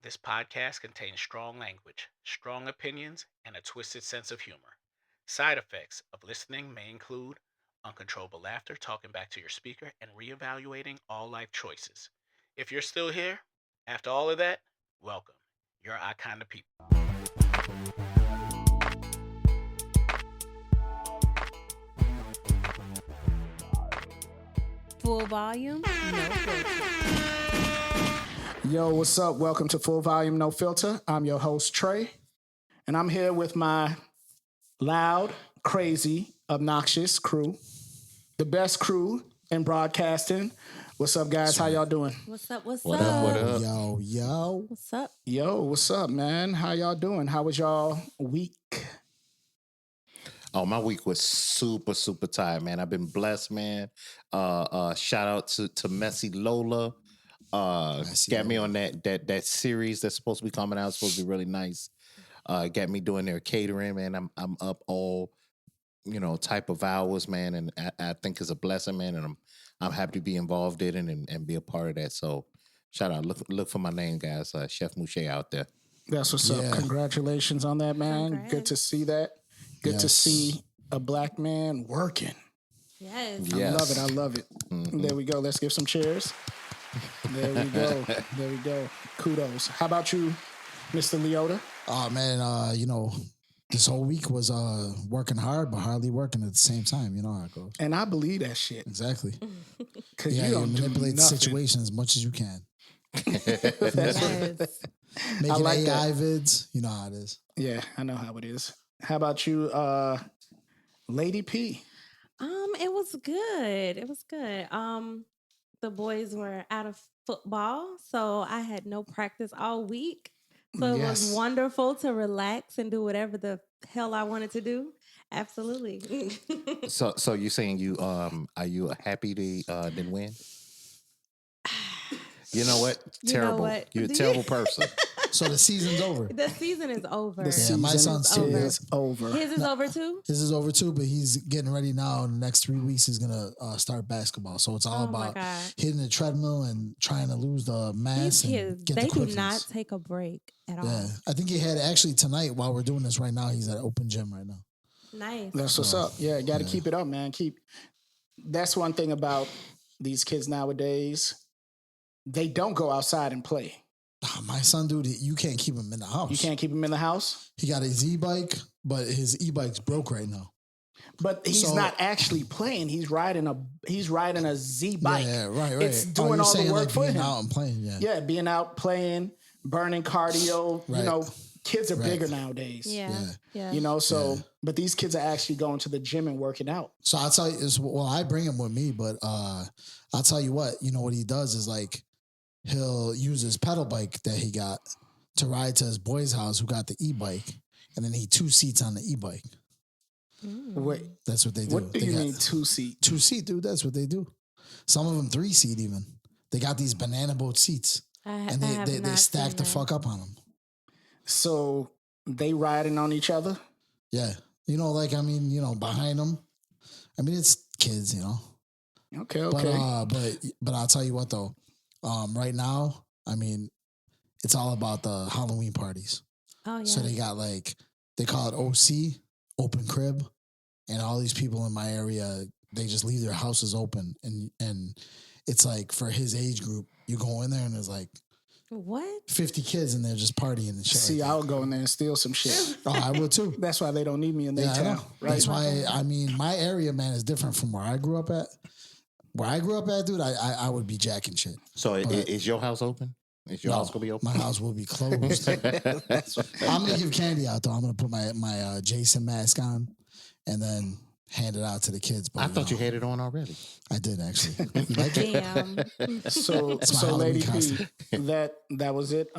This podcast contains strong language, strong opinions, and a twisted sense of humor. Side effects of listening may include uncontrollable laughter, talking back to your speaker, and reevaluating all life choices. If you're still here after all of that, welcome. You're our kind of people. Full volume, no filter. Yo, what's up? Welcome to Full Volume No Filter. I'm your host, Trey, and I'm here with my loud, crazy, obnoxious crew, the best crew in broadcasting. What's up, guys? How y'all doing? What's up? What's What up? up? What up? Yo. What's up? Yo, what's up, man? How y'all doing? How was y'all week? Oh, my week was super tired, man. I've been blessed, man. Shout out to Messy Lola. Got me on that series that's supposed to be coming out. It's supposed to be really nice. Got me doing their catering, man. I'm up all type of hours, man, and I think it's a blessing, man. And I'm happy to be involved in it and be a part of that. So shout out, look for my name, guys. Chef Mouche out there. That's what's up. Congratulations on that, man. Congrats. Good to see that. Good to see a black man working. Yes. I love it. Mm-hmm. There we go. Let's give some cheers. There we go. Kudos. How about you, Mr. Leota? Oh man, this whole week was working hard but hardly working at the same time. You know how it goes. And I believe that shit. Exactly. Because you don't manipulate the nothing. situation as much as you can. Yes. Making like AI vids, you know how it is. Yeah, I know how it is. How about you, Lady P? It was good. It was good. The boys were out of football, so I had no practice all week. So it was wonderful to relax and do whatever the hell I wanted to do. Absolutely. So you saying you are you happy they didn't win? You know what? Terrible. You're a terrible person. So the season's over. The season is over. My son's is over. His is over too? His is over too, but he's getting ready now. In the next 3 weeks, he's going to start basketball. So it's all about hitting the treadmill and trying to lose the mass. These kids, they do not take a break at all. Yeah, I think he had actually tonight while we're doing this right now, he's at open gym right now. Nice. That's what's up. Yeah, got to keep it up, man. That's one thing about these kids nowadays. They don't go outside and play. My son, dude, you can't keep him in the house. You can't keep him in the house? He got his e-bike, but his e-bike's broke right now. But he's not actually playing. He's riding a Z bike. Yeah, right. It's doing all the work for him. Being out and playing, yeah, being out playing, burning cardio. Right. You know, kids are bigger nowadays. Yeah. You know, but these kids are actually going to the gym and working out. So I'll tell you, I bring him with me, but I'll tell you what, what he does is like, he'll use his pedal bike that he got to ride to his boy's house who got the e-bike, and then he 2 seats on the e-bike. Wait, that's what they do. What do you mean 2 seat? 2 seat, dude. That's what they do. Some of them 3 seat even. They got these banana boat seats, and they stack the fuck up on them. So they riding on each other? Yeah, behind them. I mean, it's kids, Okay. But I'll tell you what though. Right now, I mean, it's all about the Halloween parties. Oh, yeah. So they got they call it OC, open crib, and all these people in my area, they just leave their houses open. And it's like for his age group, you go in there and there's what? 50 kids in there just partying and shit. See, I would go in there and steal some shit. Oh, I would too. That's why they don't need me in their town. Right? That's why, my area, man, is different from where I grew up at. Where I grew up at, dude, I would be jacking shit. So is your house open? Is your house going to be open? My house will be closed. I'm going to give candy out, though. I'm going to put my Jason mask on and then hand it out to the kids. But, I thought you had it on already. I did, actually. Damn. So Lady P, that was it.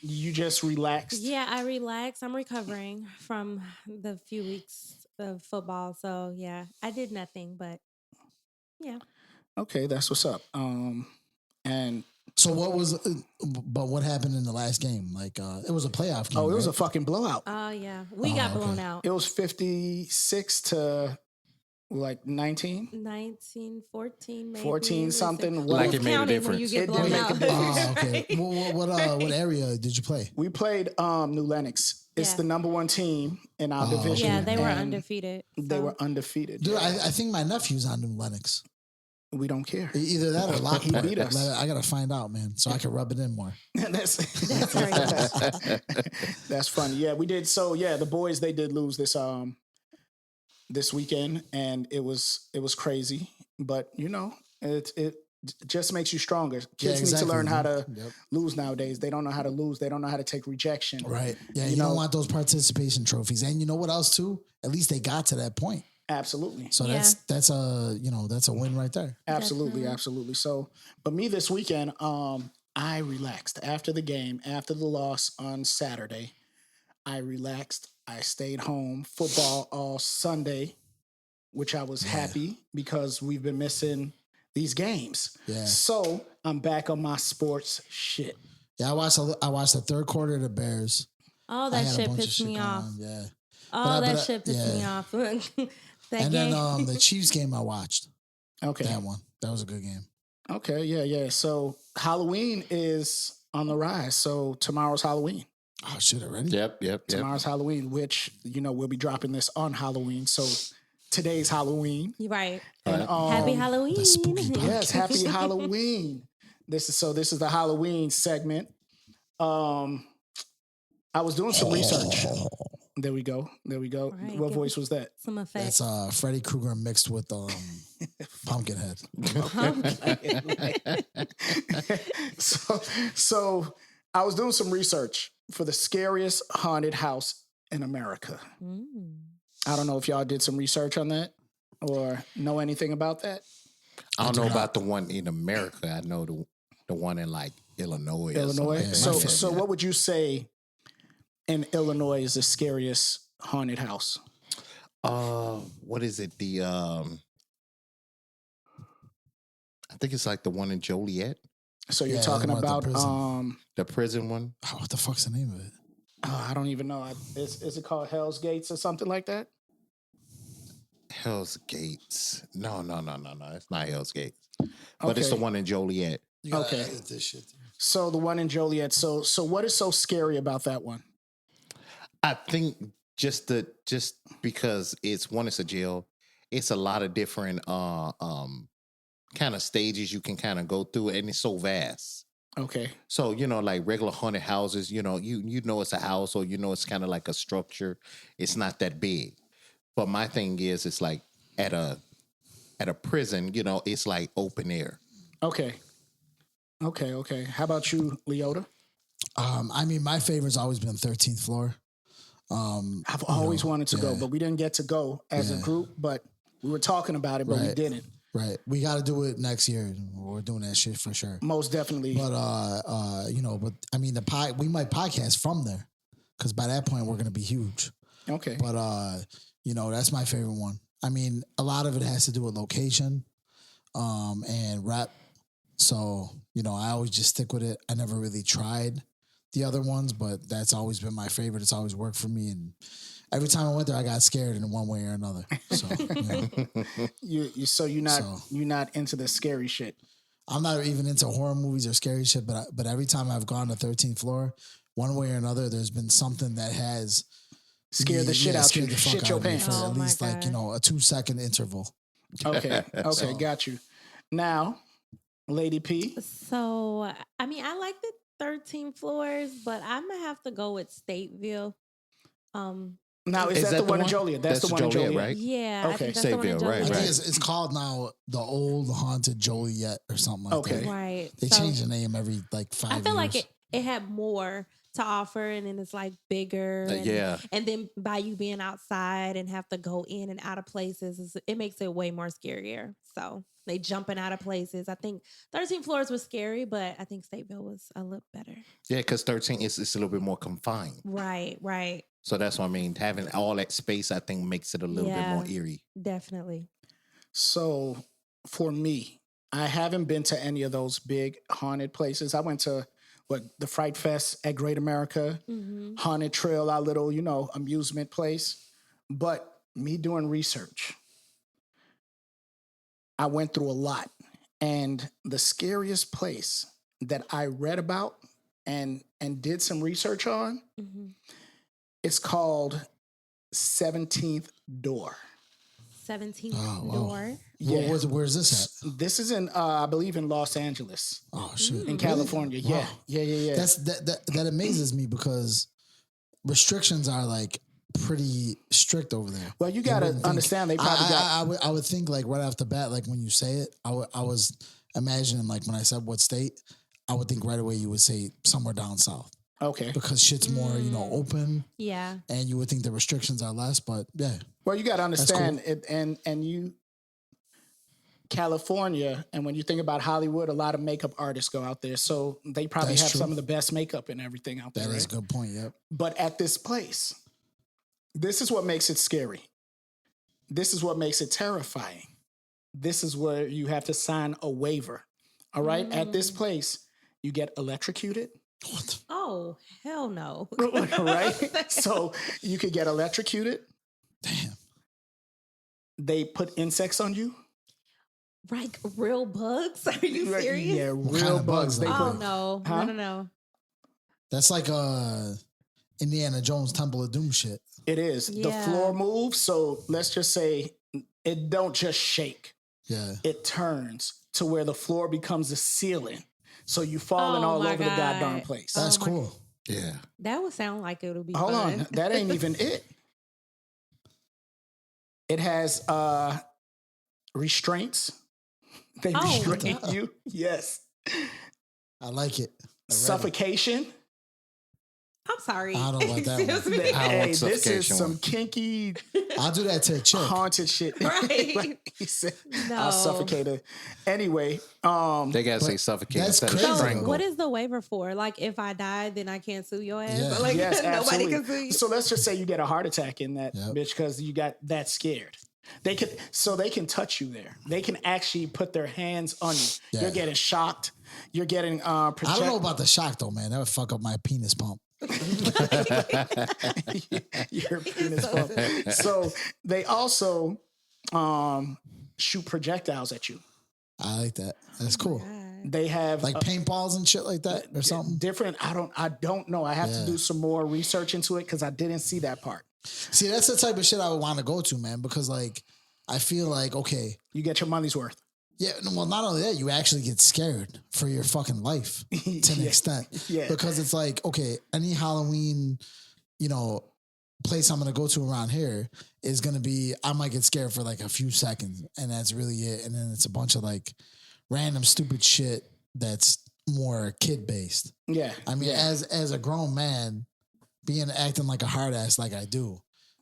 You just relaxed? Yeah, I relaxed. I'm recovering from the few weeks of football. So, yeah, I did nothing, but yeah. Okay, that's what's up. And so what happened in the last game? It was a playoff game. Oh, it was a fucking blowout. Oh, yeah. We got blown out. It was 56 to Like 19? 19, 14, maybe. 14 something. Listen, Like who's it made a counting when you difference. get It did blown make a out? difference. Oh, okay. What area did you play? We played New Lenox. It's Yeah. the number one team in our Oh, division. Yeah, they were and undefeated. They so. were undefeated. Dude, I think my nephew's on New Lennox. We don't care. Either that or Lockport. beat us. I gotta find out, man, so I can rub it in more. That's crazy. That's funny. Yeah, we did. So yeah, the boys, they did lose this weekend, and it was crazy. But it just makes you stronger. Kids need to learn how to lose nowadays. They don't know how to lose. They don't know how to take rejection. Right. Yeah. You don't want those participation trophies. And you know what else too? At least they got to that point. Absolutely. So that's a win right there. Absolutely, absolutely. So, but me this weekend, I relaxed after the game, after the loss on Saturday. I relaxed. I stayed home. Football all Sunday, which I was happy because we've been missing these games. Yeah. So I'm back on my sports shit. Yeah, I watched the third quarter of the Bears. Oh, that shit pissed me off. Yeah. Oh, that shit pissed me off. Then the Chiefs game I watched. Okay. That one. That was a good game. Okay, yeah. So Halloween is on the rise. So tomorrow's Halloween. Oh shit, already? Yep. Tomorrow's Halloween, which we'll be dropping this on Halloween. So today's Halloween. You're right. And, happy Halloween. The spooky podcast. Yes, happy Halloween. This is the Halloween segment. I was doing some research. There we go. Right, what voice was that? Some effects. That's Freddy Krueger mixed with Pumpkinhead. So I was doing some research for the scariest haunted house in America. I don't know if y'all did some research on that or know anything about that. I don't know about the one in America. I know the one in like Illinois. Illinois. Or So what would you say in Illinois is the scariest haunted house? What is it? I think it's like the one in Joliet. So you're talking about the prison one. Oh, what the fuck's the name of it? I don't even know. Is it called Hell's Gates or something like that? Hell's Gates. No. It's not Hell's Gates. But it's the one in Joliet. Okay. This shit. So the one in Joliet. So what is so scary about that one? I think just because it's a jail, it's a lot of different kind of stages you can kind of go through, and it's so vast. Okay. So, like regular haunted houses, you know it's a house, or it's kind of like a structure. It's not that big. But my thing is, it's like at a prison, it's like open air. Okay. How about you, Leota? My favorite's always been 13th floor. I've always wanted to go, but we didn't get to go as a group, but we were talking about it, but we didn't. Right. We got to do it next year. We're doing that shit for sure. Most definitely. But, we might podcast from there because by that point we're going to be huge. Okay. But, that's my favorite one. A lot of it has to do with location and rep. So, I always just stick with it. I never really tried the other ones, but that's always been my favorite. It's always worked for me. And every time I went there, I got scared in one way or another. So, you're not into the scary shit. I'm not even into horror movies or scary shit, but every time I've gone to 13th floor, one way or another, there's been something that has scared the shit out you, the fuck shit out your of me pants. for at least a 2-second interval. Okay, got you. Now, Lady P. So, I like the 13 floors, but I'm gonna have to go with Stateville. Now, is that the one in Joliet? That's the one in Joliet, right? Yeah. Okay. Stateville, right. I think it's called now the Old Haunted Joliet or something like that. Right. They change the name every 5 years. I feel like it had more to offer, and then it's like bigger. And then by you being outside and have to go in and out of places, it makes it way more scarier. So they jumping out of places. I think 13 floors was scary, but I think Stateville was a little better. Yeah, because 13 is a little bit more confined. Right. So that's what I mean. Having all that space, I think, makes it a little bit more eerie. Definitely. So for me, I haven't been to any of those big haunted places. I went to the Fright Fest at Great America, Haunted Trail, our little, amusement place. But me doing research, I went through a lot. And the scariest place that I read about and did some research on, it's called 17th Door. 17th Door. Yeah. Where's this at? This is in, I believe, in Los Angeles. Oh shit! In California. Wow. Yeah. That amazes me because restrictions are like pretty strict over there. Well, you got to understand they probably I would think like right off the bat, like when you say it, I was imagining like when I said what state, I would think right away you would say somewhere down south. Okay. Because shit's more, open. Yeah. And you would think the restrictions are less, but yeah. Well, you got to understand cool. it, and you, California, and when you think about Hollywood, a lot of makeup artists go out there, so they probably have some of the best makeup and everything out there. That is a good point. Yep. But at this place, this is what makes it scary. This is what makes it terrifying. This is where you have to sign a waiver. All right. At this place, you get electrocuted. What? Oh, hell no. Right? So you could get electrocuted. Damn. They put insects on you. Like real bugs? Are you serious? Yeah, What real kind of bugs. bugs, They though? Oh, put, no. Huh? No. That's like Indiana Jones Temple of Doom shit. it is. The Yeah. floor moves. So let's just say it don't just shake. Yeah. It turns to where the floor becomes the ceiling. So you falling Oh, all my over the goddamn God. place. That's my- cool. Yeah. That would sound like it would be Hold fun. on. That ain't even it. It has restraints. They Oh, restrain yeah. you. Yes. I like it. I read it. Suffocation. I'm sorry. I don't like that one. Excuse me. I want Hey, this is suffocation some one. kinky I'll do that to a chick. haunted shit. Right. Like he said, No. I'll suffocate her. Anyway, They gotta say But suffocate that's instead of crazy, though. strangle. What is the waiver for? Like, if I die, then I can't sue your ass? Yeah. Like, yes, nobody absolutely. can sue you? So let's just say you get a heart attack in that Yep. bitch because you got that scared. They can touch you there. They can actually put their hands on you. Yeah. You're getting shocked. You're getting I don't know about the shock though, man. That would fuck up my penis pump. your penis pump. So they also shoot projectiles at you. I like that. That's cool. They have Like paintballs and shit like that or something. different. I don't know. I have to Yeah. do some more research into it because I didn't see that part. See, that's the type of shit I would want to go to, man, because like I feel like, okay, You get your money's worth. yeah, well, not only that, you actually get scared for your fucking life to an Yeah. extent. Yeah. Because it's like, okay, any Halloween, place I'm gonna go to around here is gonna be, I might get scared for like a few seconds, and that's really it. And then it's a bunch of like random stupid shit that's more kid based. Yeah. I mean, yeah. as a grown man, acting like a hard ass like I do,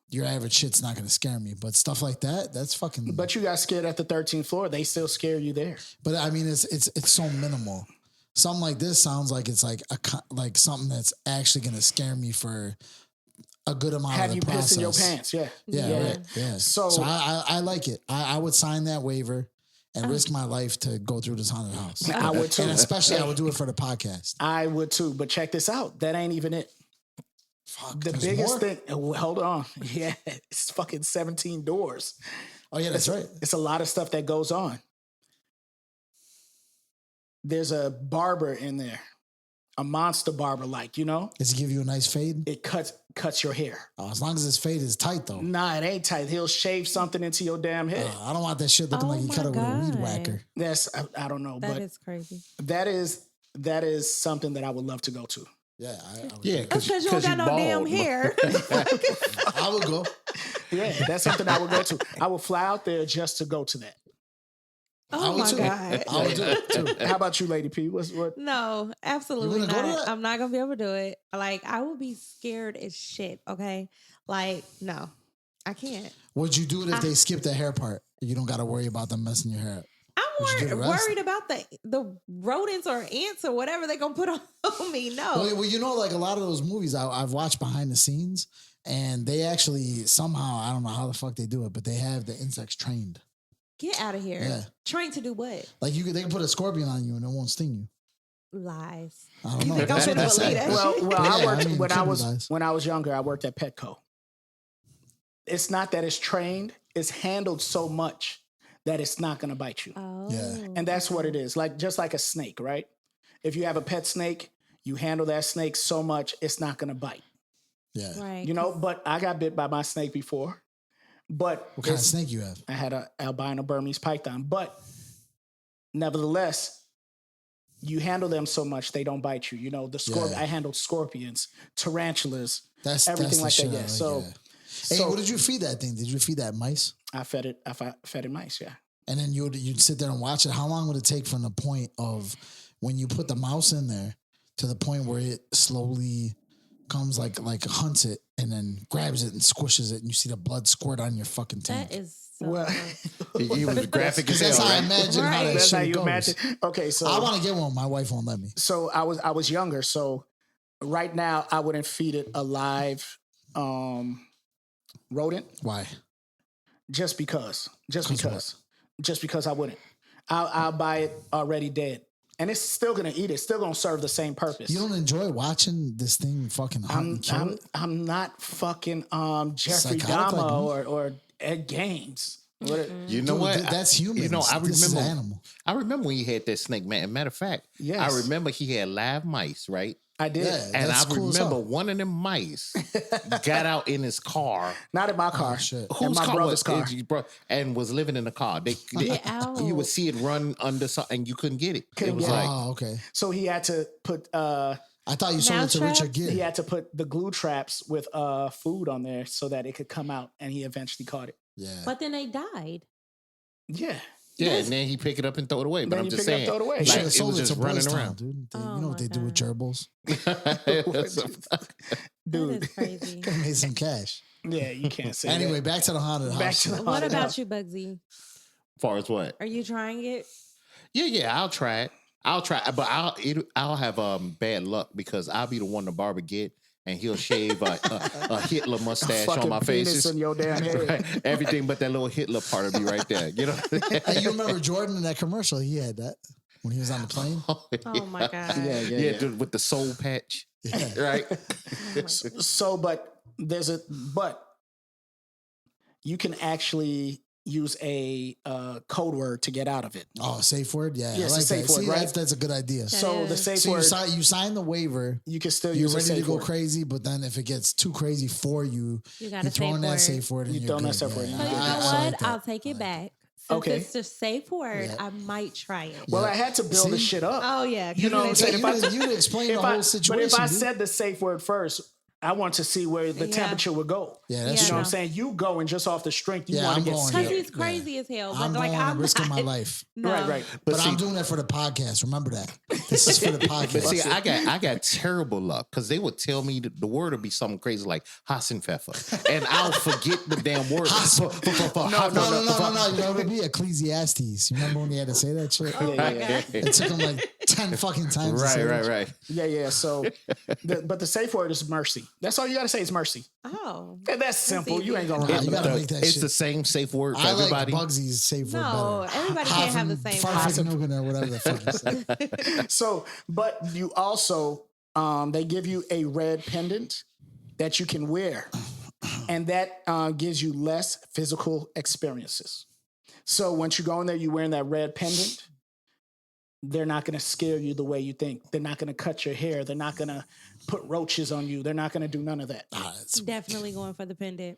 your average shit's not gonna scare me. But stuff like that, that's fucking. But you got scared at the 13th floor. They still scare you there. But I mean, it's so minimal. Something like this sounds like it's like like something that's actually gonna scare me for a good amount Have of you the process. pissed in your pants? Yeah. Yeah, Yeah. right. Yeah. So- I like it. I would sign that waiver and risk my life to go through this haunted house. I would too. And especially I would do it for the podcast. I would too. But check this out. That ain't even it. Fuck, The there's biggest more? thing. Hold on. Yeah. It's fucking 17 doors. Oh yeah, that's right. It's a lot of stuff that goes on. There's a barber in there, a monster barber, Does he give you a nice fade? it cuts your hair. Oh, as long as his fade is tight though. Nah, it ain't tight. He'll shave something into your damn head. I don't want that shit looking Oh like he my cut it with a weed God. whacker. That's I don't know, That but is crazy. that is something that I would love to go to. Yeah, I would Yeah, do That's because you don't got no damn hair. it. I would go. Yeah, that's something I would go to. I would fly out there just to go to that. I Oh would my too. God. I would do it too. How about you, Lady P? What? No, absolutely You wouldn't go to not. that? I'm not gonna be able to do it. Like, I would be scared as shit. Okay, like, no, I can't. Would you do it if they skip the hair part? You don't got to worry about them messing your hair up. Would you do I'm the rest? worried about the rodents or ants or whatever they're gonna put on me. No, Well, like a lot of those movies I've watched behind the scenes, and they actually somehow, I don't know how the fuck they do it, but they have the insects trained. get out of here. Yeah. Trained to do what? Like they can put a scorpion on you and it won't sting you. Lies. I don't know. think I'm That's what finna they believe say. that? Well, Yeah, I worked I mean, when could I be was lies. when I was younger. I worked at Petco. It's not that it's trained; it's handled so much that it's not going to bite you. Oh. Yeah. And that's what it is. Like just like a snake, right? If you have a pet snake, you handle that snake so much, it's not going to bite. Yeah. Right. You know, but I got bit by my snake before. But What kind of snake you have? I had an albino Burmese python. But nevertheless, you handle them so much they don't bite you. You know, I handled scorpions, tarantulas, everything like that. Yeah. So, hey, what did you feed that thing? Did you feed that mice? I fed it mice. Yeah. And then you'd sit there and watch it. How long would it take from the point of when you put the mouse in there to the point where it slowly comes like hunts it and then grabs it and squishes it and you see the blood squirt on your fucking tank? That is so Well, He was graphic as That's hell. how I Right? imagine how Right. that that's how shit you goes. imagine. Okay, so I want to get one. My wife won't let me. So I was younger. So right now I wouldn't feed it a live rodent Why? just because I wouldn't. I'll buy it already dead, and it's still gonna eat it. Still gonna serve the same purpose. You don't enjoy watching this thing fucking hunt and kill it? I'm not fucking Jeffrey Psychotic like Dahmer me. or Ed Gaines. You know Dude, what? that's humans. You know, I This is remember. animal. I remember when he had that snake, man. Matter of fact, Yes. I remember he had live mice, right? I did. Yeah. And That's I cool as remember hell. one of them mice got out in his car. Not in my car. Oh, shit. In Whose my car brother's car. and was living in the car. Get out. You would see it run under something, and you couldn't get it. Couldn't it was get it. like, Oh, okay. So he had to put I thought you sold it to Mousetraps? Richard Gere. he had to put the glue traps with food on there so that it could come out, and he eventually caught it. Yeah. But then they died. Yeah. yeah, and then he pick it up and throw it away. But Then I'm you just pick it up, saying, throw it away. You Like, should it have sold was it to just running Boys Town, around. dude. Oh You know what my they do with God. gerbils? That Dude. is crazy. Could have made some cash. Yeah, you can't say Anyway, that. back to the haunted house. Back to the What haunted about house. you, Bugsy? far as what? Are you trying it? Yeah, I'll try it. I'll try, but I'll have bad luck because I'll be the one the barber get, and he'll shave a Hitler mustache on Fucking my penis face. in your damn head. Right. Everything but that little Hitler part will be right there. You know. Hey, you remember Jordan in that commercial? He had that when he was on the plane. Oh my God. Yeah. dude, with the soul patch, Yeah. right? So, but you can actually use a code word to get out of it. Oh, safe word? Yeah. Yes, I like a safe that. word, See, right? that's a good idea. So the is. safe So word, you sign the waiver. you can still You're use a ready to safe go word. crazy, but then if it gets too crazy for you, You got you a throw safe in that word. safe word and You you're throw in that good. safe word, Yeah, So you know I what? like that. I'll take I it like back. Since Okay. it's a safe word, Yeah. I might try it. Well, Yeah. I had to build the See? shit up. Oh yeah. You know what I'm saying? Yeah, you explain the whole situation. But if I dude. said the safe word first, I want to see where the Yeah. temperature would go. Yeah, that's You know true. what I'm saying? You going just off the strength. You Yeah, want I'm to get going, scared. Because yeah. he's crazy as hell. But I'm like going I'm risking my not. life. No. Right. But see- I'm doing that for the podcast. Remember that. This is for the podcast. But see, I got terrible luck because they would tell me that the word would be something crazy like Hassenpfeffer, and I'll forget the damn word. No. You know, it'd be Ecclesiastes. You remember when he had to say that shit? Oh my God. It took him like 10 fucking times. to say that shit. Right. Yeah. So, but the safe word is mercy. That's all you got to say is mercy. Oh. And that's simple. You ain't gonna Nah, remember you gotta that. make that It's shit. the same safe word for I like everybody. Bugsy's safe word No, better. everybody can't have the same Farfignugan or whatever the fuck you say. So, but you also, they give you a red pendant that you can wear, and that gives you less physical experiences. So once you go in there, you wearing that red pendant, they're not going to scare you the way you think. They're not going to cut your hair. They're not going to put roaches on you. They're not going to do none of that. Definitely going for the pendant.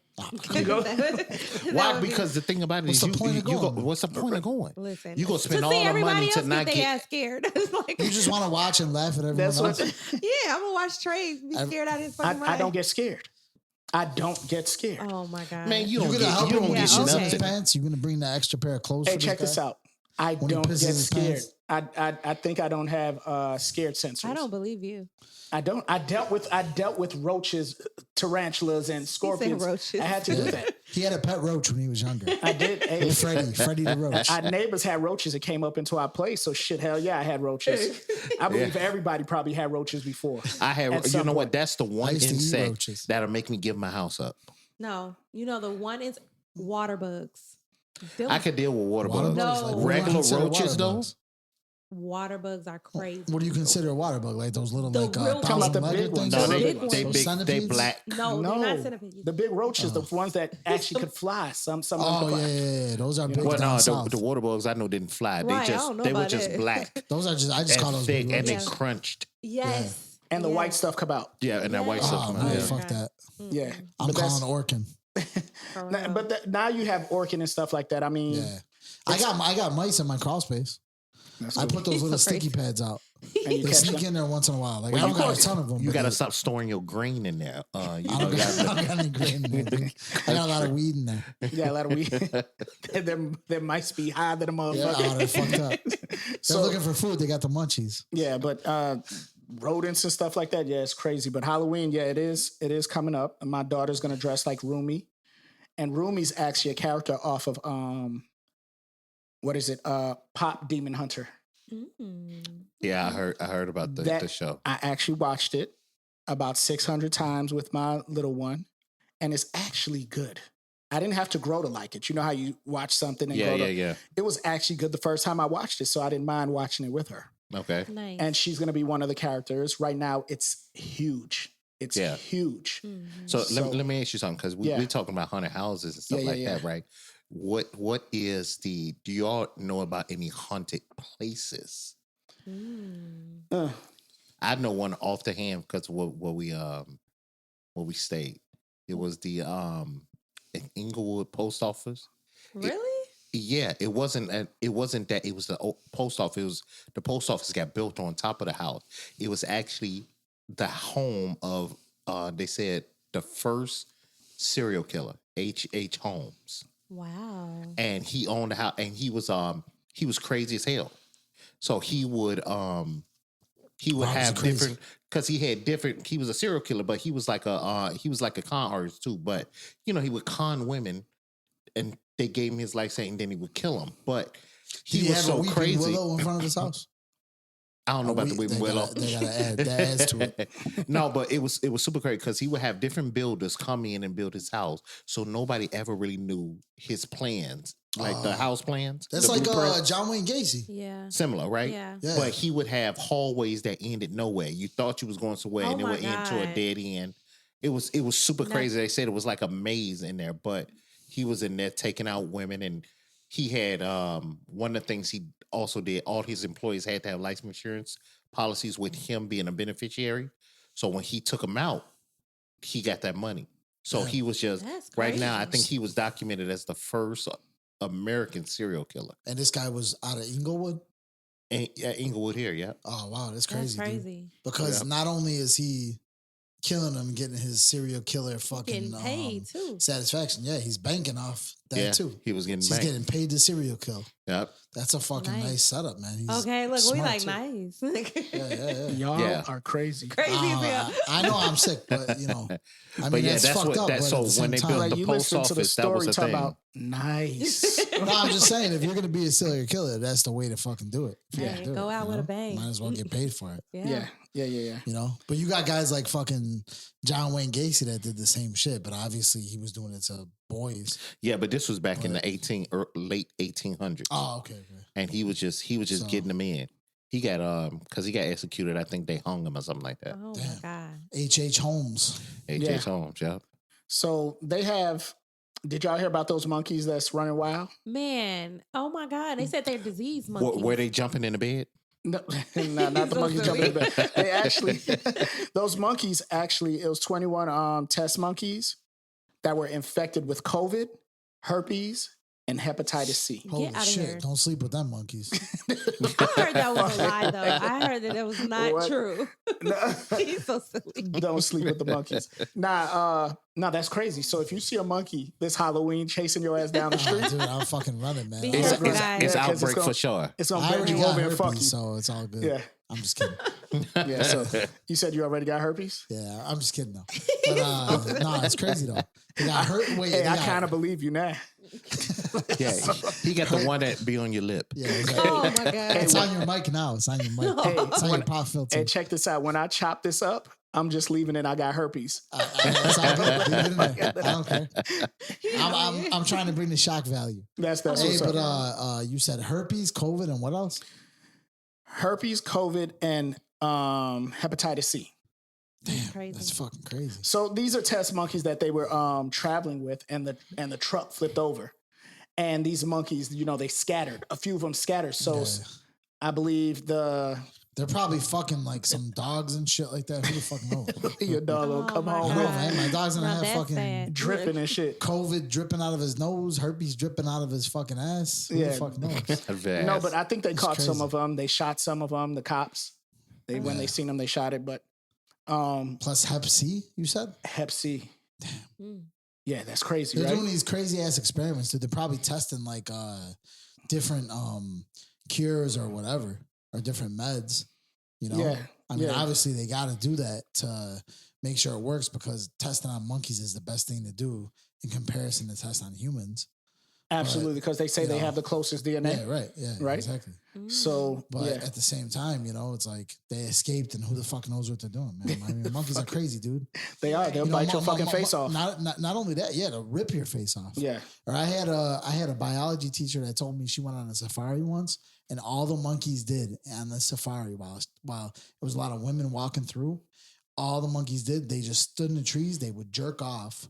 Why? Because the thing about it What's is, the point of going? what's the point of going? Listen, You gonna spend to all see the everybody money else to get not their get. ass scared. It's like, You just want to watch and laugh at everyone That's else. what yeah, I'm gonna watch Trey be scared out of his fucking mind. I don't get scared. I don't get scared. Oh my God, Man, you You don't gonna get. help You him don't when he Yeah, shits get in his okay. nothing. pants? You gonna bring the extra pair of clothes? Hey, for check this guy? out. I When he don't pisses get his scared. pants? I think I don't have scared sensors. I don't believe you. I don't. I dealt with roaches, tarantulas, and scorpions. roaches. I had to do that. He had a pet roach when he was younger. I did. Hey, Freddie the roach. our neighbors had roaches that came up into our place. So shit, hell yeah, I had roaches. I believe everybody probably had roaches before. I At have. You some know what? point. That's the one used to eat insect roaches. that'll make me give my house up. No, you know the one is water bugs. I could deal with water Water bugs. bugs? No. What do you Regular consider roaches, water though. bugs? water bugs are crazy. What do you consider a water bug? Like those little The like real Talking about the thousand big legged ones. things? No, The they big ones. they Those big, they centipedes? black. No, they're not centipedes. the big roaches, the ones that actually could fly. Some of them Oh could fly. yeah. Those are big Well, down no, south. the water bugs I know didn't fly. Right, I They don't know were about just that. black Those are just I just and call those big thick, and they roaches. crunched. Yes. And the white Yes. stuff come out. Yeah, and that white Yeah. stuff. Oh come out, man, yeah. fuck that. Yeah. I'm But that's- calling Orkin. For Now, real. but now you have orchid and stuff like that. I mean, Yeah. I got mice in my crawl space. that's I cool. put those He's little so sticky crazy. pads out. And you They catch sneak them. in there once in a while. Like Well, I you don't got caught- a ton of them. You but got to they- stop storing your grain in there. You I know, don't you got, I gotta- don't got any grain in there, dude. I got a lot of weed in there. Yeah, a lot of weed. there might be high than a Yeah, motherfucker. oh, they're fucked up. They're So- looking for food. They got the munchies. Yeah, but rodents and stuff like that, yeah, it's crazy. But Halloween, yeah, it is coming up. And my daughter's gonna dress like Rumi. And Rumi's actually a character off of what is it? Pop Demon Hunter. yeah, I heard about the That- show. I actually watched it about 600 times with my little one, and it's actually good. I didn't have to grow to like it. You know how you watch something and grow to... Yeah. It was actually good the first time I watched it, so I didn't mind watching it with her. Okay. Nice. And she's going to be one of the characters. Right now, it's huge. It's Yeah. huge. So, So- let me ask you something, because Yeah. we're talking about haunted houses and stuff Yeah, like yeah, that, right? What is the? Do y'all know about any haunted places? Uh, I know one off the hand because where we stayed. It was the in Inglewood post office. Really? Yeah, it wasn't that. It was the post office. It was the post office got built on top of the house. It was actually the home of they said the first serial killer, H.H. Holmes. Wow. And he owned the house, and he was crazy as hell. So he would Wow, have he's crazy. different, because he had different. He was a serial killer, but he was like a con artist too. But he would con women, and they gave him his life sentence, and then he would kill them. But he Did was have so a weeping crazy. willow in front of his house? I don't know about the weeping willow. They gotta add that adds to it. No, but it was super crazy because he would have different builders come in and build his house, so nobody ever really knew his plans, like the house plans. That's the like blueprints. John Wayne Gacy. Yeah. Similar, right? Yeah. Yeah. But he would have hallways that ended nowhere. You thought you was going somewhere, and it Oh would my end to a God. dead end. It was super crazy. They said it was like a maze in there, but he was in there taking out women, and he had one of the things he also did. All his employees had to have life insurance policies with him being a beneficiary. So when he took them out, he got that money. So Yeah. he was just That's right now. I crazy. think he was documented as the first American serial killer And this guy was out of Inglewood. in Inglewood here. Yeah. Oh wow, that's That's crazy. Dude. crazy. Because Yeah. not only is he killing them, getting his serial killer fucking Getting paid too. satisfaction. Yeah, he's banking off that Yeah, too. he was getting He's back. getting paid to serial kill. Yep. That's a fucking Nice. nice setup, man. He's Okay, look, we smart, like too. nice. Yeah. y'all Yeah. are crazy. Crazy as hell. I know I'm sick, but I mean But yeah, that's that's fucked what- up. that's but so at the same when they time, built Like the you post listen to the office, that was story the talking thing. about nice. no, I'm just saying, if you're gonna be a serial killer, that's the way to fucking do it. If you're Hey, gonna do go it, out you with a know? bang. Might as well get paid for it. Yeah. Yeah. You know, but you got guys like fucking John Wayne Gacy that did the same shit, but obviously he was doing it to boys. Yeah, but this was back in the late 1800s. Oh, okay. And he was just So- getting them in. He got because he got executed. I think they hung him or something like that. Oh my Damn. God. H.H. Holmes. H.H. Holmes, yeah. So they have. Did y'all hear about those monkeys that's running wild? Man. Oh my God. They said they're disease monkeys. Were they jumping in the bed? No, not the So monkeys jumping in silly. bed. They actually, those monkeys actually, it was 21 test monkeys that were infected with COVID, herpes, and hepatitis C. Holy outta shit. here. Don't sleep with them monkeys. I heard that was a lie though. I heard that was not What? true. No. He's so silly. Don't sleep with the monkeys. Nah, that's crazy. So if you see a monkey this Halloween chasing your ass down the Oh, street, dude, I'm fucking running, man. Be I'm It's, careful, fucking- guys. it's Yeah, 'cause it's outbreak gonna- for sure. it's gonna I bend already you got over and fuck herpes, you. so it's all good. Yeah. I'm just kidding. Yeah. So you said you already got herpes? Yeah, I'm just kidding though. But no, it's crazy though. They got hurt. Wait, Hey, they I got- kind of believe you now. Yeah, he got the one that be on your lip. Yeah, exactly. Oh my God. It's on your mic now. It's on your mic. Hey, It's on your when- pop filter. Hey, check this out. When I chop this up, I'm just leaving it. I got herpes. It's all good. Leave it in there. I don't care. I'm trying to bring the shock value. That's Hey, what's but up. you said herpes, COVID, and what else? herpes, COVID, and hepatitis C. Damn, Crazy. that's fucking crazy. So these are test monkeys that they were traveling with, and the truck flipped over, and these monkeys, they scattered. A few of them scattered. So Yeah. I believe they're probably fucking like some dogs and shit like that. Who the fuck knows? your dog will come I home know, with man. My dog's gonna have fucking sad. dripping and shit. COVID dripping out of his nose, herpes dripping out of his fucking ass. Who the fuck knows? No, but I think they caught some crazy. of them. They shot some of them. The cops. When they seen them, they shot it. But plus Hep C, you said? Hep C. Mm. Yeah, that's crazy. They're right? doing these crazy ass experiments, dude. They're probably testing like different cures or whatever, or different meds. Yeah. I mean, obviously they got to do that to make sure it works, because testing on monkeys is the best thing to do in comparison to test on humans. Absolutely, because they say they have the closest DNA. Yeah, right. Yeah, right. Exactly. So, but at the same time, it's like they escaped, and who the fuck knows what they're doing, man? I mean, monkeys are crazy, dude. They are. They'll bite your fucking face off. Not only that, yeah, to rip your face off. Yeah. Or I had a biology teacher that told me she went on a safari once, and all the monkeys did on the safari while it was a lot of women walking through. All the monkeys did, they just stood in the trees. They would jerk off,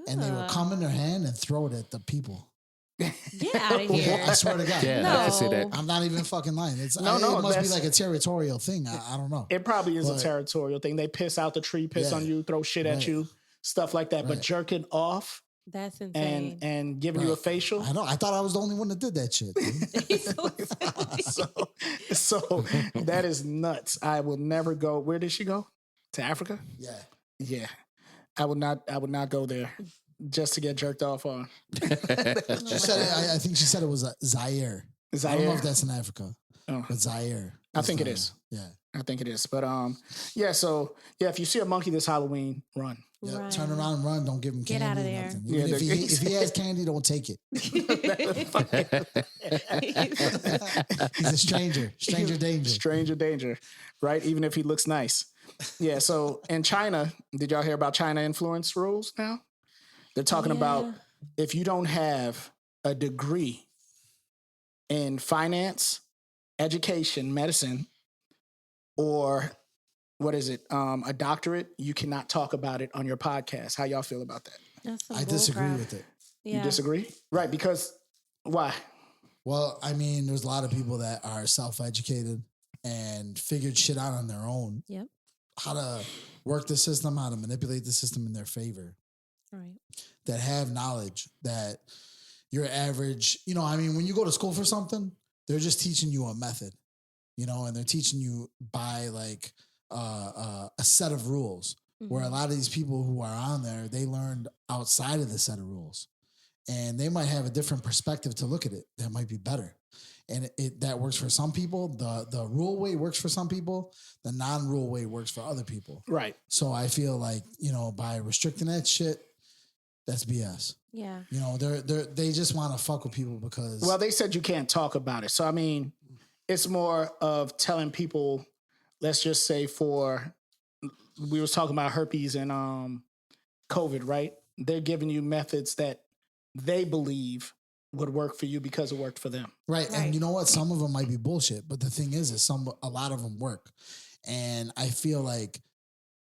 and they would come in their hand and throw it at the people. Get out of here. I swear to God. Yeah, No. I can see that. I'm not even fucking lying. It No, must be like a territorial thing. I don't know. It probably is a territorial thing. They piss out the tree, piss on you, throw shit at you, stuff like that. But jerking off That's insane. and giving you a facial. I know. I thought I was the only one that did that shit. so that is nuts. I will never go. Where did she go? To Africa? Yeah. Yeah. I would not go there just to get jerked off on. She said, I think she said it was Zaire. I don't know if that's in Africa, but Zaire. I think it is. Yeah. I think it is. But if you see a monkey this Halloween, run. Yeah, Right. turn around and run. Don't give him candy. Get out of or there. nothing. Yeah, Even if he has candy, don't take it. He's a stranger. Stranger danger. Stranger danger, right? Even if he looks nice. Yeah, so in China, did y'all hear about China influence rules now? They're talking about if you don't have a degree in finance, education, medicine, or what is it? A doctorate, you cannot talk about it on your podcast. How y'all feel about that? I disagree with it. You disagree? Right, because why? Well, I mean, there's a lot of people that are self-educated and figured shit out on their own. Yep. How to work the system, how to manipulate the system in their favor. Right. That have knowledge that your average, when you go to school for something, they're just teaching you a method, and they're teaching you by like a set of rules. Mm-hmm. Where a lot of these people who are on there, they learned outside of the set of rules, and they might have a different perspective to look at it that might be better. And that works for some people. The rule way works for some people. The non-rule way works for other people. Right. So I feel like, by restricting that shit, that's BS. Yeah. They just want to fuck with people because. Well, they said you can't talk about it. So, I mean, it's more of telling people, let's just say we was talking about herpes and COVID, right? They're giving you methods that they believe would work for you because it worked for them. Right. And you know what? Some of them might be bullshit, but the thing is a lot of them work. And I feel like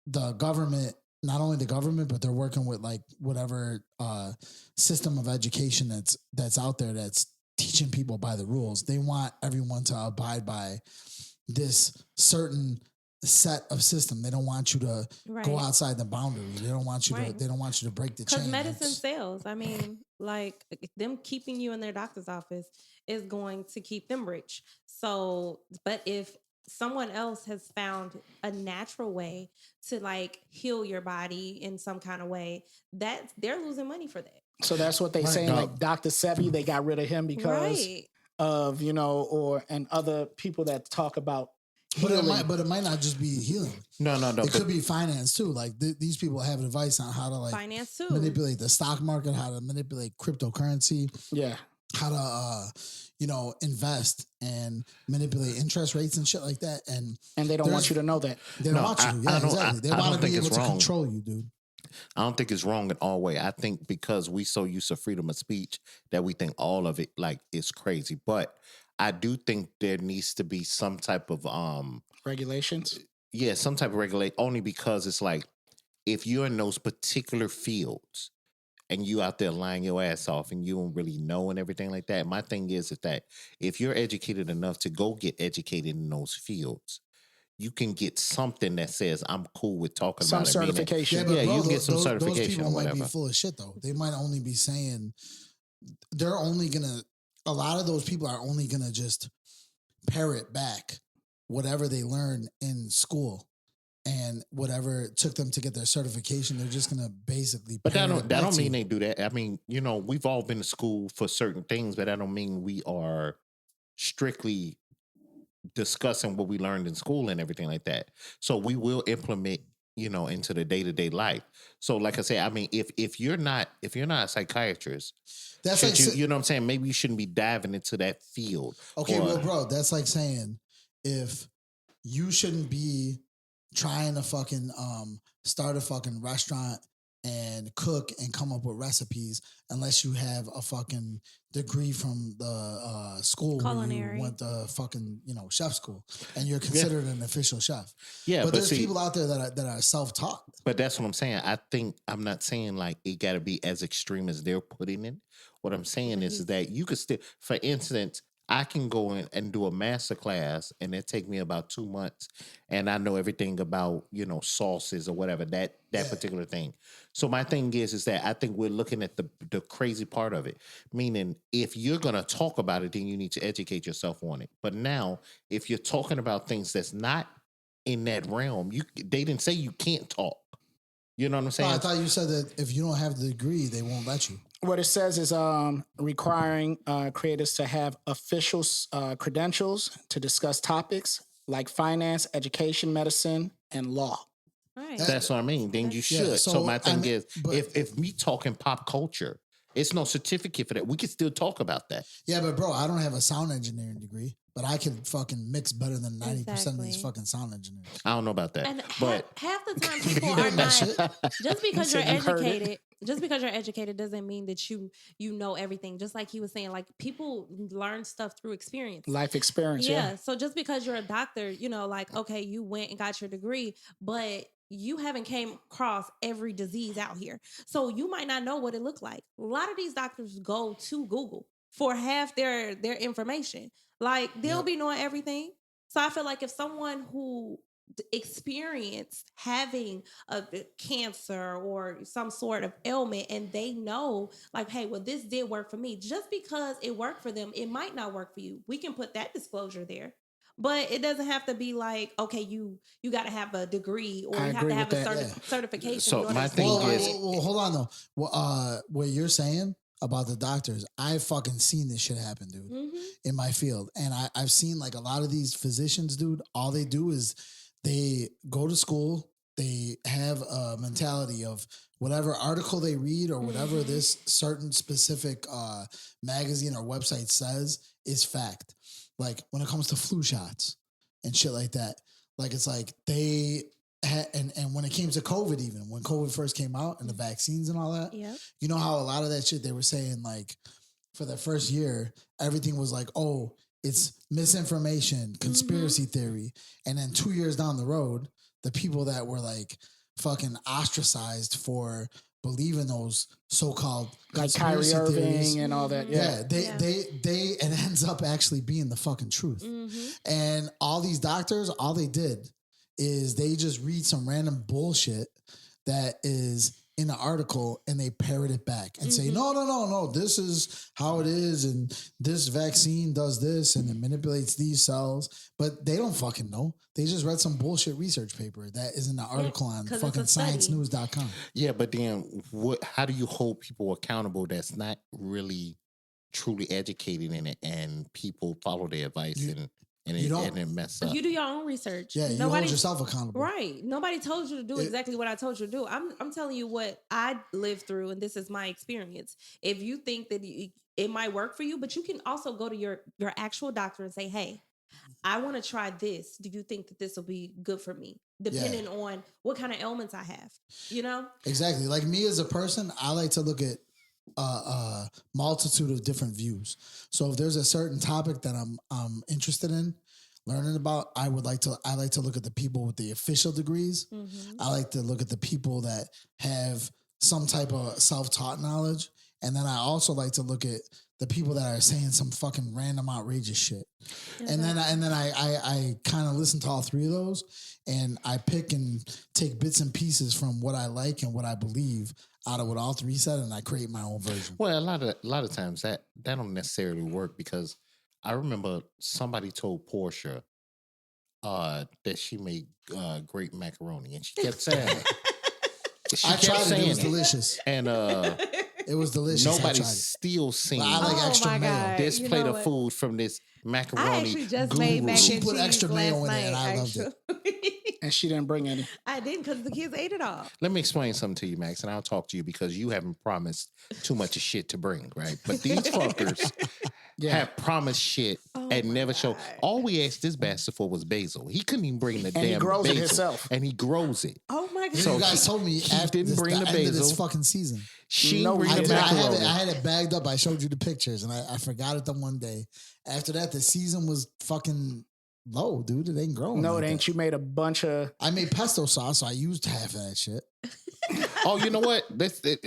the government, not only the government, but they're working with like whatever system of education that's out there that's teaching people by the rules. They want everyone to abide by this certain set of system. They don't want you to go outside the boundary. They don't want you to. They don't want you to break the chain. Because medicine sells. I mean, like them keeping you in their doctor's office is going to keep them rich. So, but if someone else has found a natural way to like heal your body in some kind of way, that they're losing money for that. So that's what they saying. Like Dr. Sebi, they got rid of him because of and other people that talk about. But it might not just be healing. No. It could be finance too. Like these people have advice on how to like finance too, manipulate the stock market, how to manipulate cryptocurrency. Yeah. How to invest and manipulate interest rates and shit like that. And they don't want you to know that. They don't want you to. Yeah, exactly. They want to be able to control you, dude. I don't think it's wrong in all way. I think because we so used to freedom of speech that we think all of it like is crazy. But I do think there needs to be some type of Regulations. some type of regulate, only because it's like if you're in those particular fields and you out there lying your ass off and you don't really know and everything like that. My thing is that if you're educated enough to go get educated in those fields, you can get something that says I'm cool with talking Some about it. Meaning, certification. Yeah, but yeah, bro, you can get some those certification people or might be whatever. full of shit though. They might only be saying they're only gonna. A lot of those people are only gonna just parrot back whatever they learned in school and whatever it took them to get their certification. They're just gonna basically. But parrot it that back don't to mean you. they do that. I mean, we've all been to school for certain things, but that don't mean we are strictly discussing what we learned in school and everything like that. So we will implement, into the day-to-day life. So like I said, I mean, if you're not a psychiatrist, That's should like you, you know what I'm saying? Maybe you shouldn't be diving into that field. okay, Or- well, bro, that's like saying if you shouldn't be trying to fucking start a fucking restaurant and cook and come up with recipes unless you have a fucking degree from the school where Culinary. you went to fucking chef school and you're considered an official chef. Yeah, but there's see, people out there that are self-taught. But that's what I'm saying. I think I'm not saying like it got to be as extreme as they're putting it. What I'm saying is that you could still, for instance, I can go in and do a master class and it take me about 2 months and I know everything about, sauces or whatever, that particular thing. So my thing is that I think we're looking at the crazy part of it. Meaning if you're going to talk about it, then you need to educate yourself on it. But now if you're talking about things that's not in that realm, they didn't say you can't talk. You know what I'm No, saying? I thought you said that if you don't have the degree, they won't let you. What it says is requiring creators to have official credentials to discuss topics like finance, education, medicine, and law. Right. That's what I mean. Then you should. Yeah, so my thing is, but- if we talking pop culture, it's no certificate for that. We can still talk about that. Yeah, but bro, I don't have a sound engineering degree, but I can fucking mix better than 90% of these Exactly. fucking sound engineers. I don't know about that. And but half the time people You are heard that not shit? just because He you're said you heard it. educated. Just because you're educated doesn't mean that you know everything. Just like he was saying, like people learn stuff through experience. Life experience. Yeah. So just because you're a doctor, like, okay, you went and got your degree, but you haven't came across every disease out here. So you might not know what it looked like. A lot of these doctors go to Google for half their information. Like they'll be knowing everything. So I feel like if someone who experienced having a cancer or some sort of ailment and they know like, hey, well, this did work for me, just because it worked for them, it might not work for you. We can put that disclosure there. But it doesn't have to be like, okay, you got to have a degree or I you have agree to have with a that, certification. So in order my to thing start is- it. Well, hold on though. Well, what you're saying about the doctors, I've fucking seen this shit happen, dude, in my field. And I've seen like a lot of these physicians, dude, all they do is they go to school, they have a mentality of whatever article they read or whatever this certain specific magazine or website says is fact. Like when it comes to flu shots and shit like that, like it's like they and when it came to COVID, even when COVID first came out and the vaccines and all that, Yep. you know how a lot of that shit they were saying like for the first year, everything was like, oh, it's misinformation, conspiracy theory. And then 2 years down the road, the people that were like fucking ostracized for believing those so-called Like Kyrie conspiracy Irving theories, and all that. yeah, Yeah. it ends up actually being the fucking truth. And all these doctors, all they did is they just read some random bullshit that is in the article and they parrot it back and say, no, this is how it is. And this vaccine does this and it manipulates these cells, but they don't fucking know. They just read some bullshit research paper that is in the article on 'cause it's a fucking study. sciencenews.com. Yeah, but then how do you hold people accountable that's not really truly educated in it and people follow their advice and it mess up? You do your own research. Yeah, you hold yourself accountable. Right. Nobody told you to do exactly what I told you to do. I'm telling you what I lived through, and this is my experience. If you think that it might work for you, but you can also go to your actual doctor and say, hey, I want to try this. Do you think that this will be good for me? Depending on what kind of ailments I have, Exactly. Like me as a person, I like to look at multitude of different views. So if there's a certain topic that I'm interested in learning about, I like to look at the people with the official degrees. Mm-hmm. I like to look at the people that have some type of self-taught knowledge. And then I also like to look at the people that are saying some fucking random outrageous shit. And then I kind of listen to all three of those, and I pick and take bits and pieces from what I like and what I believe out of what all three said, and I create my own version. Well, a lot of times that don't necessarily work, because I remember somebody told Portia that she made great macaroni, and she kept saying it. I tried it. It was delicious. And it was delicious. nobody's still seen I like extra mayo. God. this You plate know of what? food from this macaroni. I actually just guru. made mac She and put cheese extra mayo last in it, and I night, loved it. actually. And she didn't bring any. I didn't, because the kids ate it all. Let me explain something to you, Max, and I'll talk to you because you haven't promised too much of shit to bring, right? But these fuckers have promised shit and never show. All we asked this bastard for was basil. He couldn't even bring the damn he grows basil. it himself. And he grows it. Oh my God. So you guys told me after didn't bring the end of this basil. fucking season. She No, bring I the did. macaroni. I had it bagged up. I showed you the pictures, and I forgot it the one day. After that, the season was fucking low, dude. It ain't growing. No, like it ain't. that. You made a bunch of. I made pesto sauce, so I used half of that shit. Oh, you know what?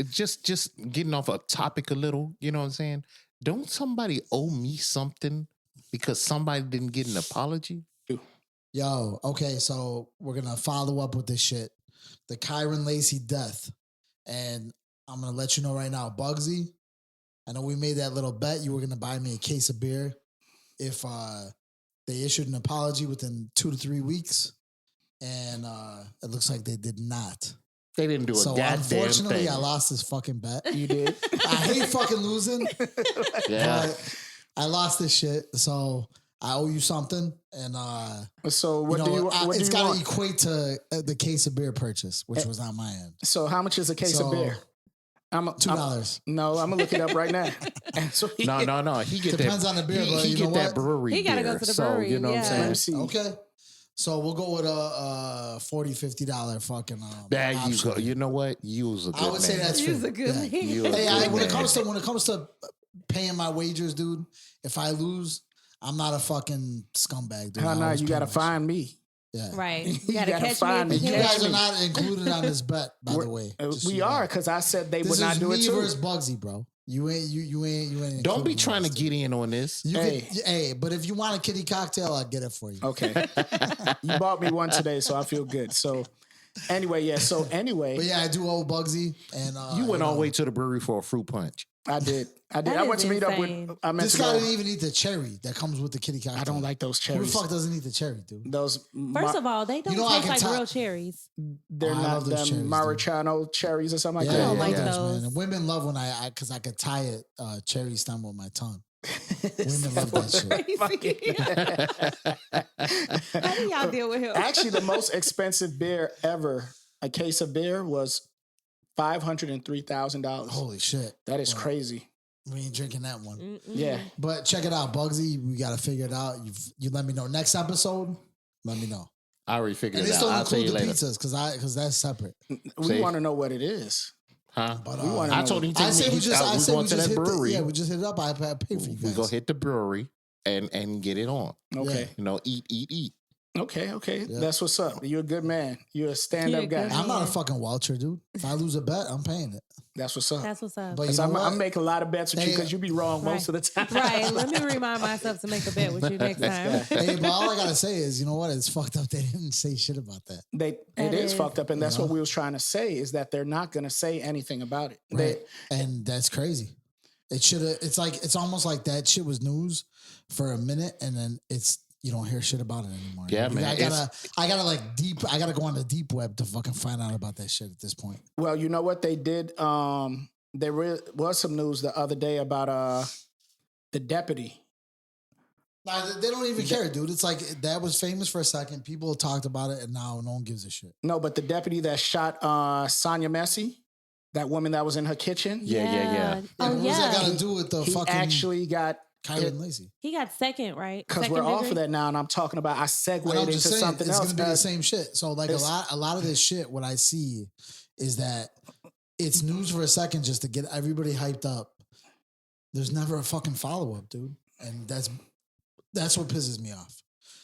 Just getting off a topic a little. You know what I'm saying? Don't somebody owe me something because somebody didn't get an apology? Yo, okay, so we're gonna follow up with this shit. The Kyron Lacey death. And I'm gonna let you know right now, Bugsy. I know we made that little bet. You were gonna buy me a case of beer if they issued an apology within 2 to 3 weeks. And it looks like they did not. They didn't do a So goddamn unfortunately, thing. I lost this fucking bet. You did. I hate fucking losing. Yeah. But I lost this shit. So I owe you something. And So what do you? What do it's you got want? to equate to the case of beer purchase, which was on my end. So how much is a case of beer? $2. No, I'm gonna look it up right now. So No. He get Depends that, on the beer, He, but he you get know that what? brewery He gotta beer. go to the So brewery, you know what I'm yeah. saying? Let me see. Okay. So we'll go with a $40, $50 fucking. There you option. go. You know what? You was a good I would man. say that's You's fair. a good Yeah. man. You a Hey, good when it man. comes to paying my wagers, dude, if I lose, I'm not a fucking scumbag, dude. How I now? always You pay gotta my shit. find me. Yeah. Right. You You gotta gotta catch find me me. if And you you can. guys are not included on this bet, by the way. just so We you know. are, because I said they This would not is do it me too. versus Bugsy, bro. You ain't. Don't be included in trying to this, get dude. in on this. You Hey. hey, but if you want a kitty cocktail, I'll get it for you. Okay. You bought me one today, so I feel good. So anyway, yeah. So anyway, But yeah, I do owe Bugsy, and You went all the know, way to the brewery for a fruit punch. I did. That I went is to meet up with. insane. I meant This to guy go. didn't even eat the cherry that comes with the kitty cocktail. I don't like those Who the cherries. fuck doesn't eat the cherry, dude? Those. First of all, they don't know, I taste can like tell- real cherries. they're I not love those them cherries, dude. Marachano cherries or something like Yeah, that. don't like yeah, those. man. And women love when because I could tie it cherry stem with my tongue. Women love that shit. How do y'all deal with him? Actually, the most expensive beer ever, a case of beer, was $503,000. Holy shit. That is Well, crazy. We ain't drinking that one. Mm-mm. Yeah. But check it out, Bugsy. We got to figure it out. You let me know. Next episode, let me know. I already figured And it this out. don't I'll tell include you the later. pizzas because that's separate. We See? want to know what it is. Huh? But We wanna I know. told him. I say we just going to that hit brewery. we just hit it up. I pay for you We guys. go hit the brewery and get it on. Okay. You know, eat. Okay. Yeah. That's what's up. You're a good man. You're a stand-up You're a guy. good I'm not a man. fucking Welcher, dude. If I lose a bet, I'm paying it. That's what's up. That's what's up. But you Because know I'm what? making a lot of bets with you Hey, because you be wrong most of the time. Right. Let me remind myself to make a bet with you next time. Hey, but all I gotta say is, you know what? It's fucked up. They didn't say shit about that. It That is is. fucked up, and that's You what know? we was trying to say is that they're not going to say anything about it. Right. And that's crazy. It should have. It's almost like that shit was news for a minute, and then you don't hear shit about it anymore. Yeah, man. I gotta go on the deep web to fucking find out about that shit at this point. Well, you know what they did? There was some news the other day about the deputy. Nah, they don't even care, dude. It's like that was famous for a second. People talked about it, and now no one gives a shit. No, but the deputy that shot Sonia Messi, that woman that was in her kitchen. Yeah. Oh, What's that got yeah. to do with the He fucking actually got Kyron Lacey? He got second, right? because Second we're off degree? of that now, and I'm talking about I segued And I'm into just saying, something it's else. gonna be the same shit. So like a it's- lot of this shit, what I see is that it's news for a second just to get everybody hyped up. There's never a fucking follow-up, dude. And that's what pisses me off.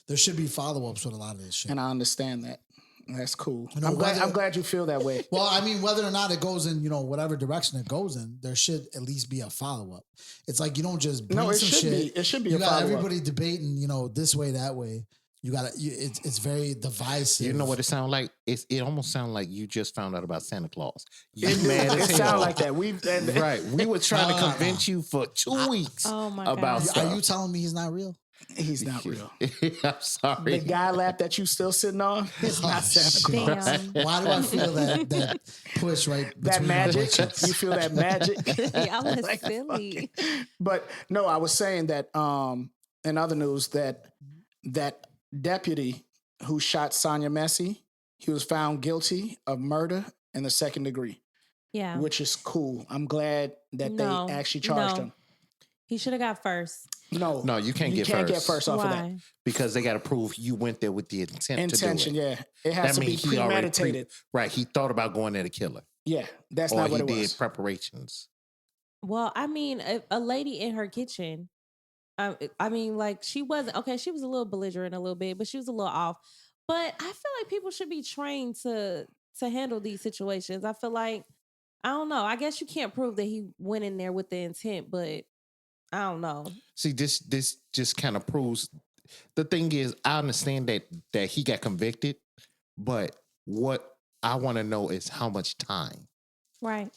There should be follow-ups with a lot of this shit. And I understand that. That's cool. You know, I'm glad you feel that way. Well, I mean, whether or not it goes in, whatever direction it goes in, there should at least be a follow-up. It's like you don't just bring some shit. It should be you a got follow-up. everybody debating, this way, that way. It's very divisive. You know what it sounds like? It almost sounds like you just found out about Santa Claus. You It mad as hell. sounds like that. Right. We were trying to convince you for 2 weeks about God. stuff. Are you telling me he's not real? He's not real. I'm sorry. The guy lap that you still sitting on is not Santa Claus. Damn. Why do I feel that push right That between magic. my butt You feel that magic. Y'all are Like, silly. But no, I was saying that in other news that deputy who shot Sonia Messi, he was found guilty of murder in the second degree. Yeah. Which is cool. I'm glad that they actually charged him. He should have got first. No, you can't get first off Why? of that. because they got to prove you went there with the intent to do it. Yeah. It has to be he already premeditated. right. He thought about going there to kill her. Yeah, that's or not what he it did was. preparations. Well, I mean, a lady in her kitchen. I mean, like she wasn't okay. She was a little belligerent, a little bit, but she was a little off. But I feel like people should be trained to handle these situations. I feel like I don't know. I guess you can't prove that he went in there with the intent, but I don't know. See, this just kind of proves. The thing is, I understand that he got convicted, but what I want to know is how much time. Right.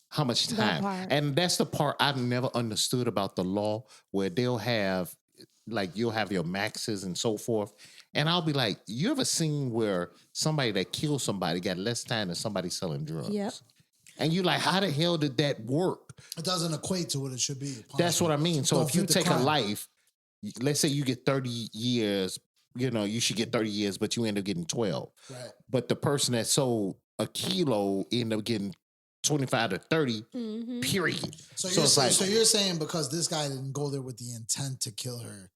How much That time? part. And that's the part I've never understood about the law, where they'll have, like, you'll have your maxes and so forth. And I'll be like, you ever seen where somebody that killed somebody got less time than somebody selling drugs? Yep. And you like, how the hell did that work? It doesn't equate to what it should be. That's what I mean. So Don't if you fit the take a crime. life, let's say you get 30 years, you should get 30 years, but you end up getting 12. Right. But the person that sold a kilo ended up getting 25 to 30, Mm-hmm. period. So it's you're saying because this guy didn't go there with the intent to kill her,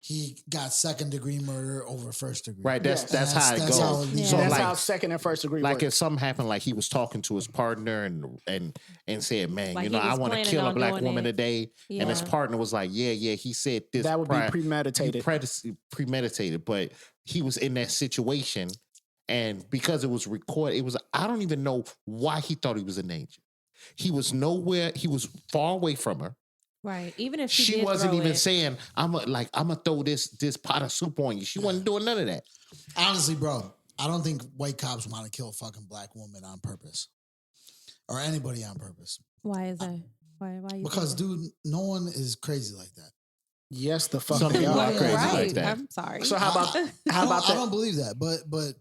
he got second degree murder over first degree. Right, that's Yes. how it That's how goes. it leads. So That's like, how second and first degree like work. if something happened, like he was talking to his partner and said, man, Like he I was want to planning kill a on black doing woman it. today. And his Yeah. partner was like, yeah, he said this. That would be premeditated. Premeditated, but he was in that situation. And because it was recorded, I don't even know why he thought he was in danger. He was nowhere, he was far away from her. Right. Even if She did wasn't throw even it, saying, I'm gonna throw this pot of soup on you. She wasn't doing none of that. Honestly, bro, I don't think white cops want to kill a fucking black woman on purpose. Or anybody on purpose. Why is that? Why you Because, think dude, no one is crazy like that. Yes, the fuck Some they people are. are crazy right. like that. I'm sorry. So how about I don't that? believe that, but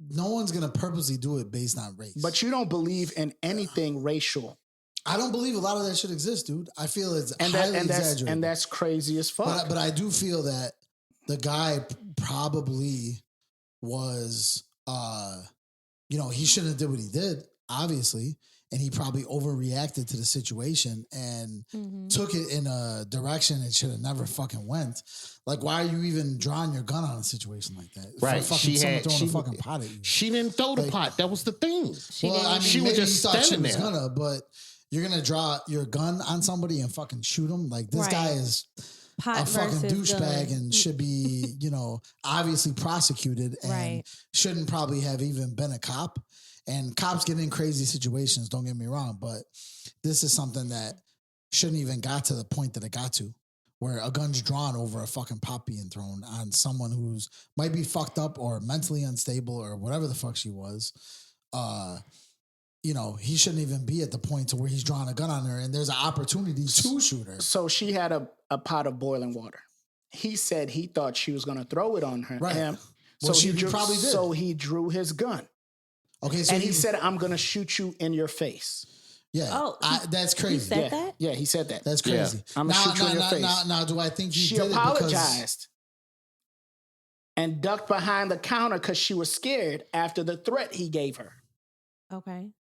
no one's gonna purposely do it based on race. But you don't believe in anything racial. I don't believe a lot of that shit exists, dude. I feel it's highly exaggerated. And that's crazy as fuck. But I do feel that the guy probably was, he shouldn't have did what he did, obviously, and he probably overreacted to the situation and Mhm. took it in a direction it should have never fucking went. Like, why are you even drawing your gun on a situation like that? For Right. fucking someone throwing a fucking pot at you. She didn't throw the Like- pot. That was the thing. She Well, didn't. I mean, She was maybe just he thought she standing was there. gonna, but you're gonna draw your gun on somebody and fucking shoot him. Like, this Right. guy is Pot a fucking versus douchebag gun. and should be, obviously prosecuted and Right. shouldn't probably have even been a cop. And cops get in crazy situations, don't get me wrong, but this is something that shouldn't even got to the point that it got to, where a gun's drawn over a fucking pot being thrown on someone who's might be fucked up or mentally unstable or whatever the fuck she was. He shouldn't even be at the point to where he's drawing a gun on her and there's an opportunity to shoot her. So she had a pot of boiling water. He said he thought she was going to throw it on her. Right. Him. Well, So she probably did. So he drew his gun. Okay, so And he said, I'm going to shoot you in your face. yeah, Oh, that's crazy. He said Yeah. that? Yeah, he said that. That's crazy. I'ma shoot you in your face. Now, do I think he She did apologized and ducked behind the counter because she was scared after the threat he gave her. Okay.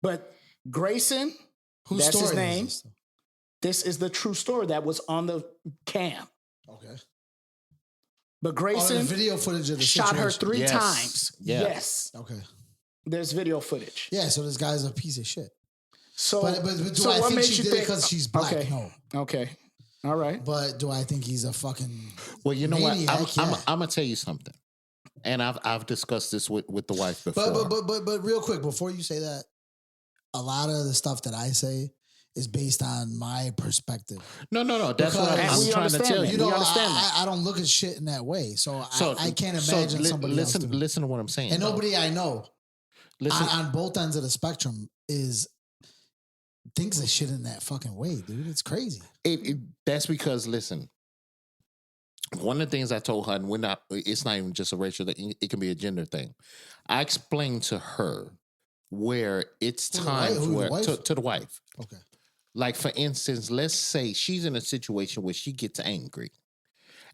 But Grayson, Whose that's his story name. is this? This is the true story that was on the cam. Okay. But Oh, Grayson the video footage of the shot her situation. 3 Yes. times. Yeah. Yes. Okay. There's video footage. Yeah, so this guy's a piece of shit. So, but do so I what think makes she you did it think? because she's black? Okay. No. Okay. All right. But do I think he's a fucking Well, you know maniac? what? I'm gonna tell you something, and I've discussed this with the wife before. But real quick before you say that, a lot of the stuff that I say is based on my perspective. No. That's what I'm trying to tell you. You know, I don't look at shit in that way, so I can't imagine somebody else doing it. Listen to what I'm saying. And nobody I know on both ends of the spectrum thinks of shit in that fucking way, dude. It's crazy. That's because, listen, one of the things I told her, and it's not even just a racial thing, it can be a gender thing. I explained to her where it's time to the wife. Okay. Like, for instance, let's say she's in a situation where she gets angry.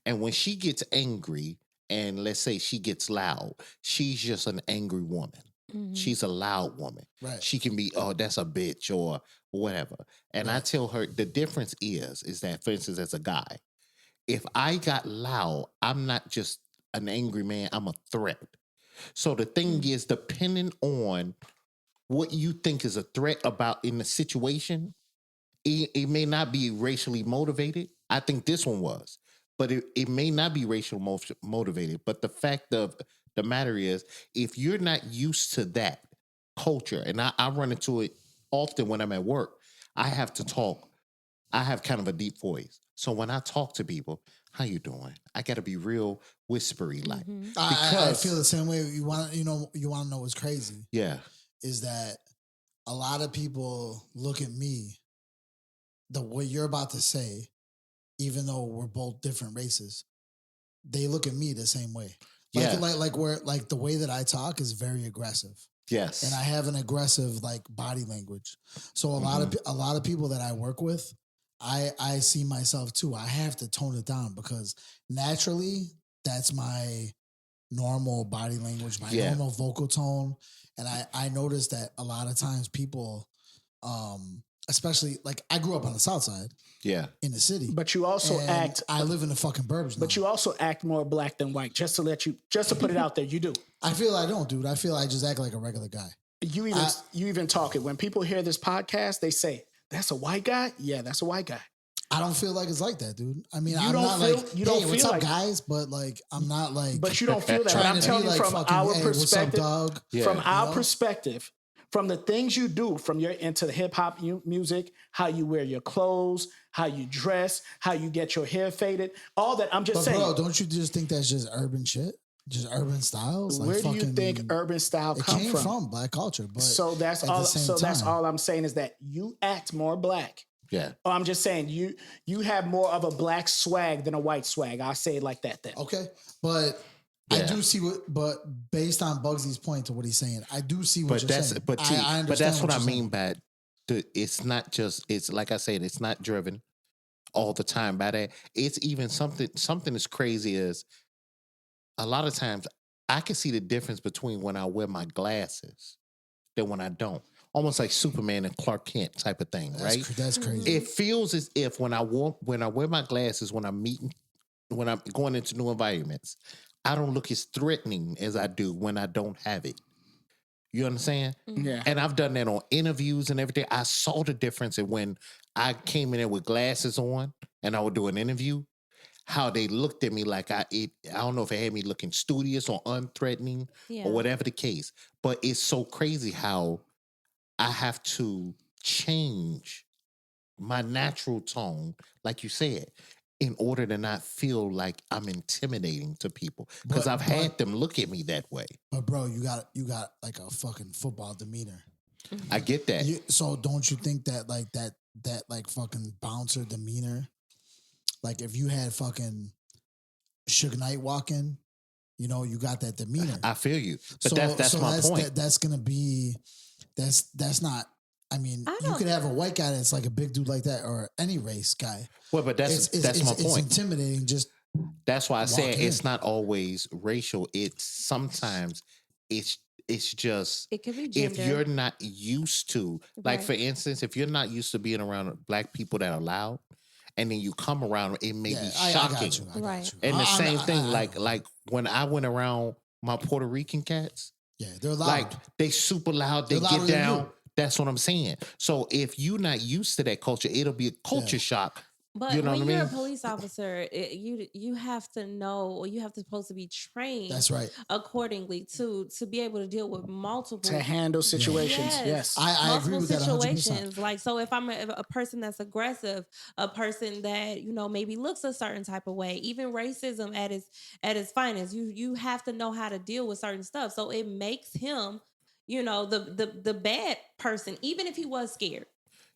And when she gets angry, and let's say she gets loud, she's just an angry woman. Mm-hmm. She's a loud woman. Right. She can be, oh, that's a bitch or whatever. And I tell her the difference is that, for instance, as a guy, if I got loud, I'm not just an angry man, I'm a threat. So the thing is, depending on what you think is a threat about in the situation, it may not be racially motivated. I think this one was. But it may not be racially motivated. But the fact of the matter is, if you're not used to that culture, and I run into it often when I'm at work, I have to talk. I have kind of a deep voice. So when I talk to people, how you doing? I got to be real whispery, like. Mm-hmm. I feel the same way. You want to know what's crazy? Yeah, is that a lot of people look at me what you're about to say, even though we're both different races, they look at me the same way. Like the way that I talk is very aggressive. Yes. And I have an aggressive like body language. So a lot of people that I work with, I see myself too. I have to tone it down because naturally that's my normal body language, my normal vocal tone. And I noticed that a lot of times people, especially like I grew up on the South Side. Yeah. In the city. But you also act. I live in the fucking burbs now. But you also act more black than white. Just to put it out there, you do. I feel I don't, dude. I feel I just act like a regular guy. You even talk it. When people hear this podcast, they say, that's a white guy? Yeah, that's a white guy. I don't feel like it's like that, dude. I mean, I'm not like, hey, what's up, guys? But like, I'm not like. But you don't feel that. I'm telling you from our perspective. What's up, dog? From our perspective, from the things you do, from your into the hip hop music, how you wear your clothes, how you dress, how you get your hair faded, all that. I'm just saying. Bro, don't you just think that's just urban shit? Just urban styles? Where do you think urban style come from? It came from black culture. But so that's all. So that's all I'm saying is that you act more black. Yeah. Oh, I'm just saying you have more of a black swag than a white swag. I'll say it like that then. Okay. But I do see but based on Bugsy's point to what he's saying, I do see what you're saying. But that's what I mean by it's not just, it's like I said, it's not driven all the time by that. It's even something as crazy as a lot of times I can see the difference between when I wear my glasses than when I don't. Almost like Superman and Clark Kent type of thing, right? That's crazy. It feels as if when I wear my glasses, when I'm going into new environments, I don't look as threatening as I do when I don't have it. You understand? Yeah. And I've done that on interviews and everything. I saw the difference in when I came in there with glasses on and I would do an interview, how they looked at me like I don't know if it had me looking studious or unthreatening or whatever the case. But it's so crazy how I have to change my natural tone, like you said, in order to not feel like I'm intimidating to people. Because I've had them look at me that way. But bro, you got like a fucking football demeanor. I get that. So don't you think that like that like fucking bouncer demeanor, like if you had fucking Suge Knight walking, you know, you got that demeanor. I feel you. But that's my point. That's gonna be that's not. I mean, you could have a white guy that's like a big dude like that, or any race guy. Well, but that's my point. It's intimidating. That's why I say it's not always racial. It's sometimes it's just it could be gender. If you're not used to, like for instance, if you're not used to being around black people that are loud, and then you come around, it may be shocking. I got you. And the same thing, like when I went around my Puerto Rican cats. Yeah, they're loud. Like they super loud. They get down. That's what I'm saying. So if you're not used to that culture, it'll be a culture shock. But You know when what I you're mean? a police officer, you have to know, or you have to supposed to be trained. That's right. Accordingly to be able to deal with multiple to handle situations. Yes. I agree with that 100%. situations. Like, so if I'm a person that's aggressive, a person that maybe looks a certain type of way, even racism at its finest, you have to know how to deal with certain stuff. So it makes him, the bad person, even if he was scared.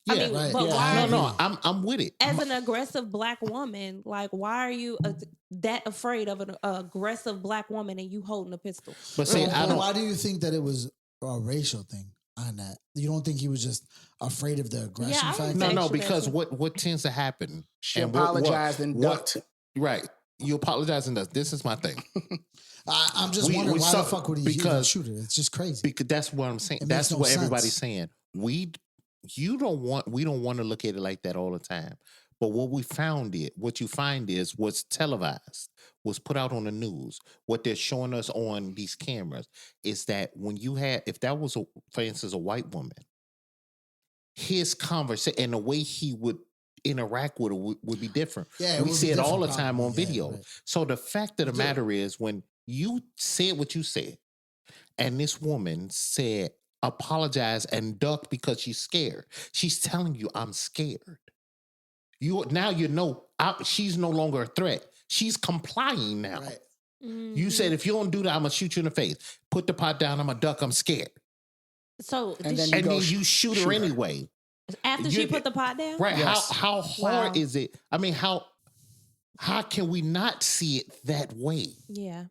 Yeah, I mean, right. but Yeah, why? no, I'm with it. As an aggressive black woman, like, why are you that afraid of an aggressive black woman and you holding a pistol? But see, why do you think that it was a racial thing on that? You don't think he was just afraid of the aggression factor? No, because what tends to happen? She apologized and ducked. Right. You apologize and ducked. This is my thing. I'm just wondering why the fuck would he even shoot it? It's just crazy. Because that's what I'm saying. That's what everybody's saying. We don't want to look at it like that all the time. But what you find is what's televised, what's put out on the news, what they're showing us on these cameras is that if that was, for instance, a white woman, his conversation and the way he would interact with her would be different. Yeah, we see it all the time on probably. video. Right. So the fact of the matter is, when you said what you said, and this woman said, apologize and duck because she's scared. She's telling you, I'm scared. She's no longer a threat. She's complying now. Right. Mm-hmm. You said, if you don't do that, I'm going to shoot you in the face. Put the pot down, I'm going to duck, I'm scared. So, and then you shoot her anyway. After she put the pot down? Right. Yes. How hard is it? I mean, how can we not see it that way? Yeah.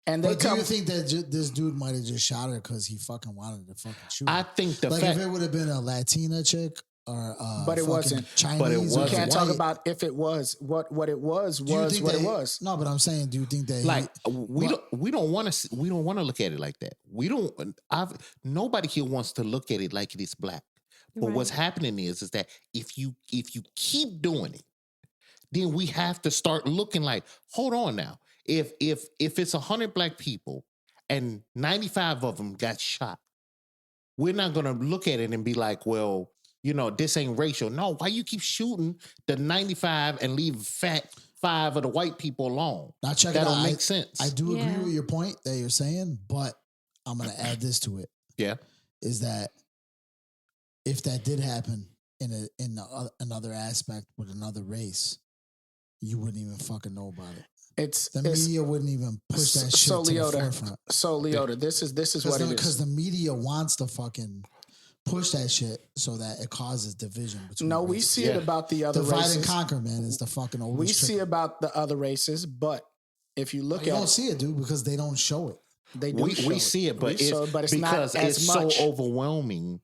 And do you think that this dude might have just shot her because he fucking wanted to fucking shoot her? I think if it would have been a Latina chick or but it wasn't Chinese. But it wasn't. We can't talk about if it was what it was what it was. No, but I'm saying, do you think that we don't want to look at it like that. Nobody here wants to look at it like it is black. But what's happening is that if you keep doing it, then we have to start looking like, hold on now. If it's 100 black people and 95 of them got shot, we're not going to look at it and be like, well, this ain't racial. No, why you keep shooting the 95 and leave fat 5 of the white people alone? Now check that it out. Don't make sense. I do agree with your point that you're saying, but I'm going to add this to it. Yeah. Is that if that did happen in another aspect with another race, you wouldn't even fucking know about it. The media wouldn't even push that shit to the forefront. So Leota, this is what it is. Because the media wants to fucking push that shit so that it causes division between races. We see it about the other races. Divide and conquer, man, is the fucking oldest We see about the other races, but if you look at it... You don't see it, dude, because they don't show it. They do we see it, but it's because not as much. So overwhelming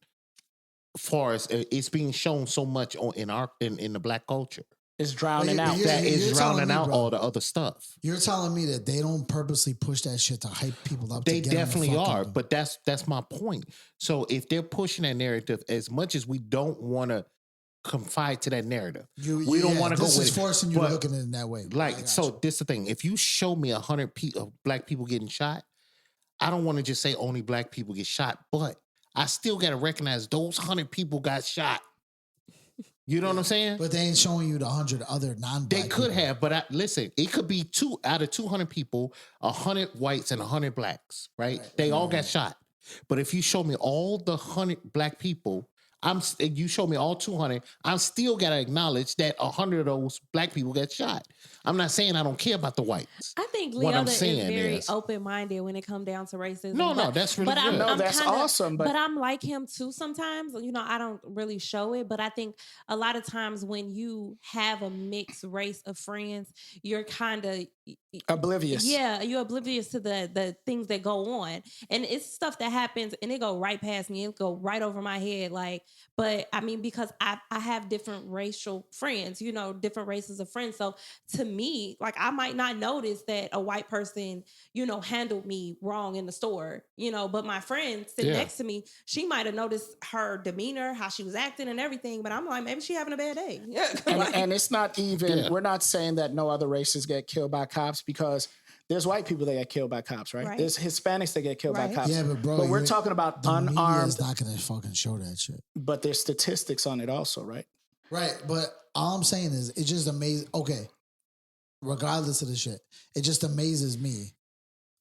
far as it's being shown so much in the black culture. It's drowning out. That is drowning out all the other stuff. You're telling me that they don't purposely push that shit to hype people up? They definitely are, but that's my point. So if they're pushing that narrative, as much as we don't want to confide to that narrative, we don't want to go with it. This is forcing you to look at it in that way. So this is the thing. If you show me 100 black people getting shot, I don't want to just say only black people get shot, but I still got to recognize those 100 people got shot. You know what I'm saying? But they ain't showing you the 100 other non-black They could people. have, but listen, it could be 2 out of 200 people, 100 whites and 100 blacks, right? They all got shot. But if you show me all the 100 black people, you show me all 200, I'm still got to acknowledge that 100 of those black people got shot. I'm not saying I don't care about the whites. I think Leota is very open-minded when it comes down to racism. No, that's really good. That's awesome. But I'm like him too sometimes. I don't really show it, but I think a lot of times when you have a mixed race of friends, you're kind of oblivious. Yeah, you're oblivious to the things that go on. And it's stuff that happens and it go right past me. It go right over my head. But I mean, because I have different racial friends, different races of friends. So to me, I might not notice that a white person, handled me wrong in the store, but my friend sitting next to me, she might have noticed her demeanor, how she was acting and everything. But I'm like, maybe she having a bad day. Yeah. And it's not even, we're not saying that no other races get killed by cops, because There's white people that get killed by cops, right? Right. There's Hispanics that get killed by Right. cops. Yeah, but bro, but we're talking about the media unarmed. is not gonna fucking show that shit. But there's statistics on it also, right? Right, but all I'm saying is it just amazes. Okay, regardless of the shit, it just amazes me.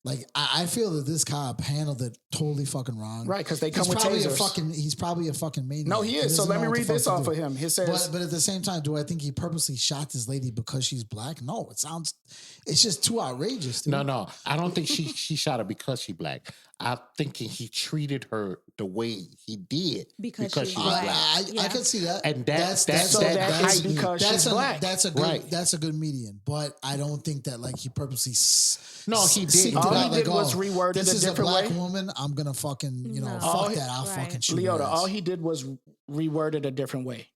Like I feel that this cop handled it totally fucking wrong. Right, because they come He's with probably tasers. he's probably a fucking maniac. No, he is. So let me read this off of him. He says, but at the same time, do I think he purposely shot this lady because she's black? No, it's just too outrageous. Dude. No, I don't think she shot her because she black. I'm thinking he treated her the way he did Because she's she's black. black. I could see that, And that's because she's black. That's a good Right. that's a good median, but I don't think that like he purposely. No, he didn't. all Out, he did like, was oh, reword it this a is a different black way. woman. I'm gonna fucking No. fuck that. I'll Right. fucking shoot. Leota, her ass. all he did was reword it a different way.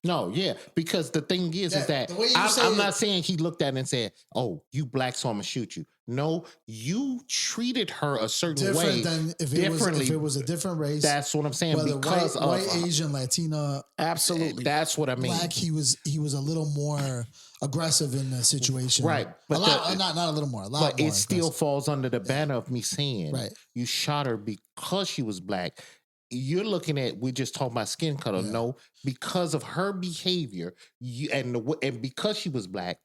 No, yeah, because the thing is Yeah, that the way you I'm say it- not saying he looked at it and said, "Oh, you black, so I'm gonna shoot you." No, you treated her a certain way. different than if it was a different race. That's what I'm saying. whether Because white, of Asian, Latina, Absolutely. that's what I mean. black, he was a little more aggressive in the situation, Right, But but not a little more, a lot But more it still aggressive. falls under the banner of me saying, Right. you shot her because she was black. You're looking at, we just talking about skin color. Yeah. No, because of her behavior, and because she was black,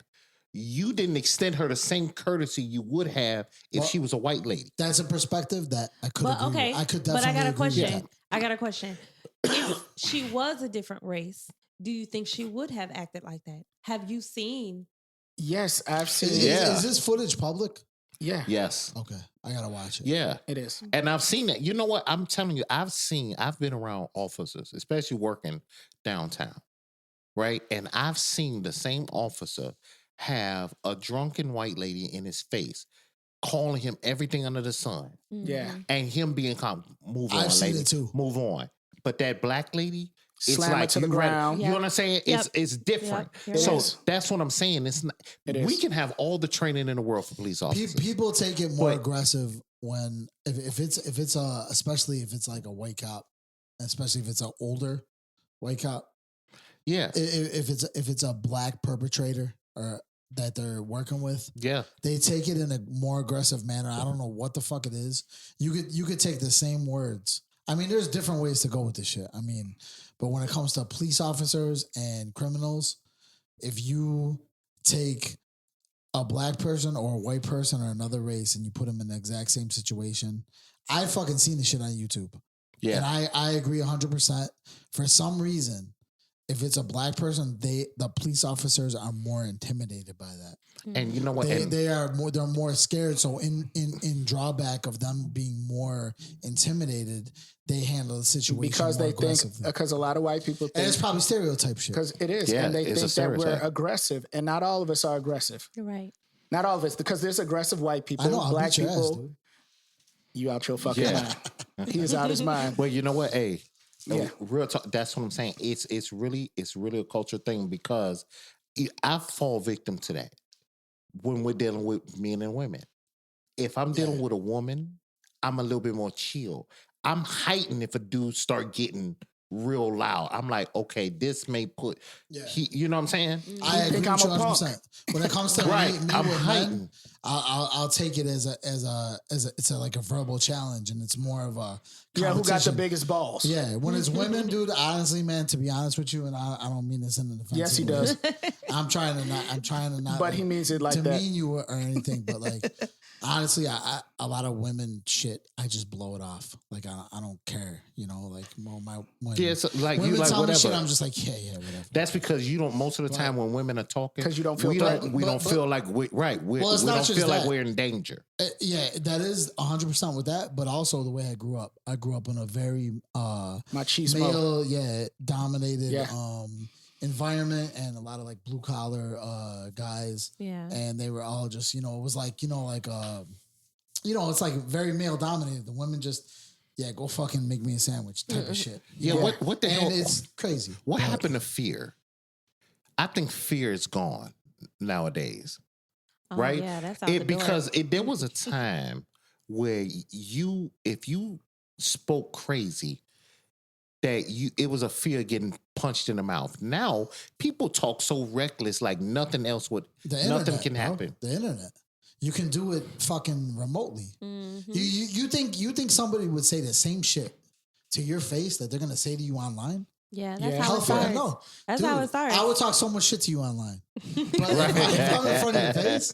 you didn't extend her the same courtesy you would have if Well, she was a white lady. That's a perspective that I could But agree okay, with. I could but definitely I got a agree with question. that. I got a question. If she was a different race, do you think she would have acted like that? Have you seen? Yes, I've seen Is, it. Yeah. is this footage public? Yeah, Yes. Okay, I gotta watch it. Yeah. it is. And I've seen that. You know what? I'm telling you, I've been around officers, especially working downtown, right? And I've seen the same officer have a drunken white lady in his face, calling him everything under the sun, Yeah. Mhm. and him being calm. Move on, I've seen lady. it too. Move on. But that black lady, it's Slam like it to the you ready- ground. You know what I'm saying? Yep. It's different. Yep, you're So right. that's what I'm saying. It's not. It We is. can have all the training in the world for police officers. People take it more But- aggressive when if it's a especially if it's like a white cop, especially if it's an older white cop. Yeah. If it's a black perpetrator or that they're working with, Yeah. they take it in a more aggressive manner. I don't know what the fuck it is. You could take the same words. I mean, there's different ways to go with this shit. I mean, but when it comes to police officers and criminals, if you take a black person or a white person or another race and you put them in the exact same situation, I fucking seen this shit on YouTube. Yeah. And I agree 100%. For some reason, if it's a black person, the police officers are more intimidated by that. And you know what? And- They're more scared. So in drawback of them being more intimidated, they handle the situation Because more they think, aggressively. because a lot of white people And think, it's probably stereotype shit. because it is, Yeah, and they it's a think that we're stereotype. aggressive, and not all of us are aggressive. You're right. Not all of us, because there's aggressive white people, I know, I'll black beat your ass, people. dude. You out your fucking Yeah. mind. He is out his mind. Well, you know what? Hey, Yeah. real talk. That's what I'm saying. It's really a culture thing because I fall victim to that when we're dealing with men and women. If I'm dealing with a woman, I'm a little bit more chill. I'm heightened if a dude start getting real loud. I'm like, okay, this may put. Yeah. You know what I'm saying? I agree think I'm with you a punk. 100%. When it comes to Right. me I'm with men, heightened. I'll take it as like a verbal challenge, and it's more of a Yeah, who got the competition. biggest balls? Yeah, when it's women, dude. Honestly, man, to be honest with you, and I don't mean this in an offensive Yes, he way. does. I'm trying to not. But he means it like to that. mean you or anything, but like honestly, I a lot of women shit. I just blow it off. Like I don't care. You know, like when Yeah, so, like women you like tell me shit, whatever. I'm just like yeah, whatever. That's because you don't. Most of the time when women are talking, 'Cause you don't feel we threatened. we don't But- feel like we right. We Well, it's we not don't just feel like that. we're in danger. Yeah, that is 100% with that, but also the way I grew up. I grew up in a very Machismo. male, dominated Yeah. environment, and a lot of like blue collar guys, Yeah. and they were all just it was like it's like very male dominated. The women just go fucking make me a sandwich type of shit. Yeah, what the and hell? it's crazy. What But happened to fear? I think fear is gone nowadays, Oh, right? Yeah, that's out the door. Because there was a time where if you spoke crazy, that it was a fear of getting punched in the mouth. Now people talk so reckless, like nothing else The nothing internet, can bro. happen. The internet. You can do it fucking remotely. Mm-hmm. You think somebody would say the same shit to your face that they're gonna say to you online? Yeah, that's Yeah. how Hell it starts. no. That's how it starts. I would talk so much shit to you online. But if I'm in front of your face,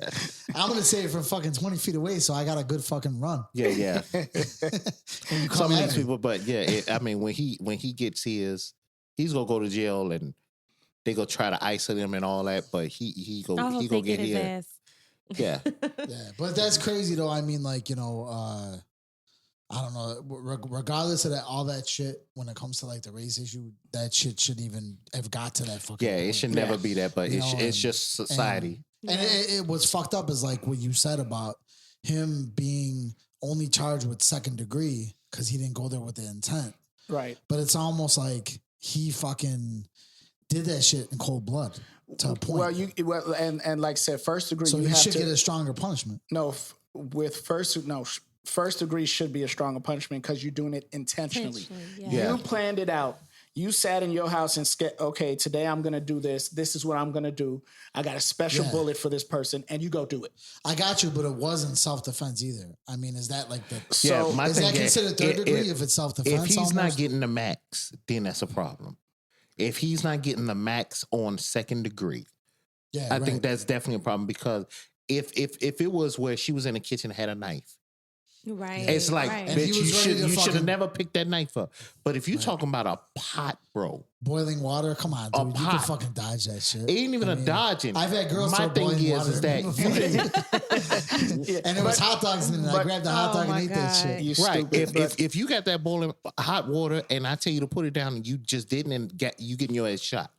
I'm gonna say it from fucking 20 feet away, so I got a good fucking run. Yeah. When you come Some of at these me. people, but yeah, I mean, when he gets his, he's gonna go to jail and they go try to isolate him and all that. But he go get his here. ass. Yeah, Yeah, but that's crazy though. I mean, like, you know, I don't know. Regardless of that, all that shit, when it comes to like the race issue, that shit shouldn't even have got to that fucking. yeah. It point. should never be that, but You it's know, it's just society. And it what's fucked up is like what you said about him being only charged with second degree because he didn't go there with the intent. Right. But it's almost like he fucking did that shit in cold blood to a point. Well, and like I said, first degree. So you he have should to get a stronger punishment. no with first degree should be a stronger punishment because you're doing it intentionally. Yeah. You planned it out. You sat in your house and okay, today I'm gonna do this. This is what I'm gonna do. I got a special bullet for this person, and you go do it. I got you, but it wasn't self-defense either. I mean, is that like the So my is thing that considered third degree if it's self-defense? If he's almost? not getting the max, then that's a problem. If he's not getting the max on second degree, I think that's definitely a problem because if it was where she was in the kitchen and had a knife, Right. it's like, right. And he bitch, was ready to you should have fucking- never picked that knife up. But if you're talking about a pot, bro, boiling water. Come on, A dude, you pot. can fucking dodge that shit. it ain't even I a mean, dodging. I've had girls My throw thing boiling is water that in you the didn't. and it was hot dogs in it. I grabbed the hot dog my and ate that God. shit. You Right. stupid. If you got that boiling hot water and I tell you to put it down and you just didn't and you getting your ass shot.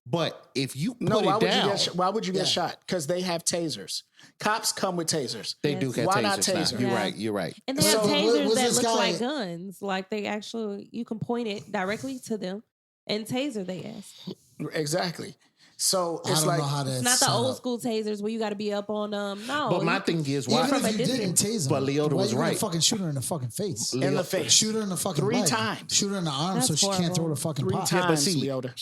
But if you put why it would down, why would you get Yeah. shot? Because they have tasers. Cops come with tasers. they Yes. do have Why tasers not now. taser? You're Yeah. right. You're right. And they So, have tasers was that this look guy- like guns. Like they actually, you can point it directly to them and taser they ass. Exactly. So I it's don't like know how to. It's not the old school tasers where you got to be up on them. No. But my you can- thing is, why? Even from if a you didn't distance. tase him, But Leota why was you gonna right. fucking shoot her in the fucking face. in the face. Shoot her in the fucking 3 leg. times. Shoot her in the arm That's so she can't throw horrible. the fucking 3 pot. times. Yeah, but see, Leota.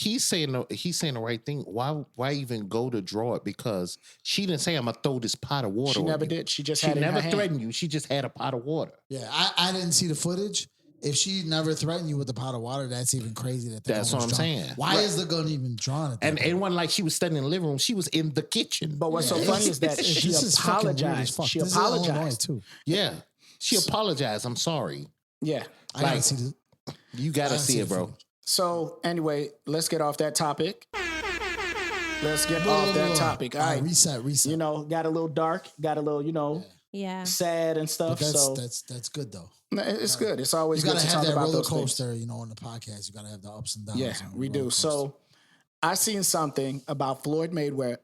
he's saying the right thing. Why even go to draw it? Because she didn't say I'm gonna throw this pot of water. She on never you. did. She just She had it in her never hand. threatened you. She just had a pot of water. Yeah, I didn't see the footage. If she never threatened you with the pot of water, that's even crazy. That's what I'm saying. Why is the gun even drawn at that And point? it wasn't like she was standing in the living room. She was in the kitchen. But what's so funny is that she This is fucking weird as apologized. fuck. She This is Illinois, apologized. too. Yeah, she apologized. I'm sorry. Yeah. I gotta Like, see this. You gotta gotta see see it, the bro. footage. So anyway, let's get off that topic. Let's get off that topic. All right. Reset. You know, got a little dark, got a little, yeah. sad and But stuff. that's So that's good though. no, it's good. It's always You good gotta to have talk that about roller those things. coaster, you know, in the podcast. You gotta have the ups and downs. Yeah, on the we roller do. coaster. So I seen something about Floyd Mayweather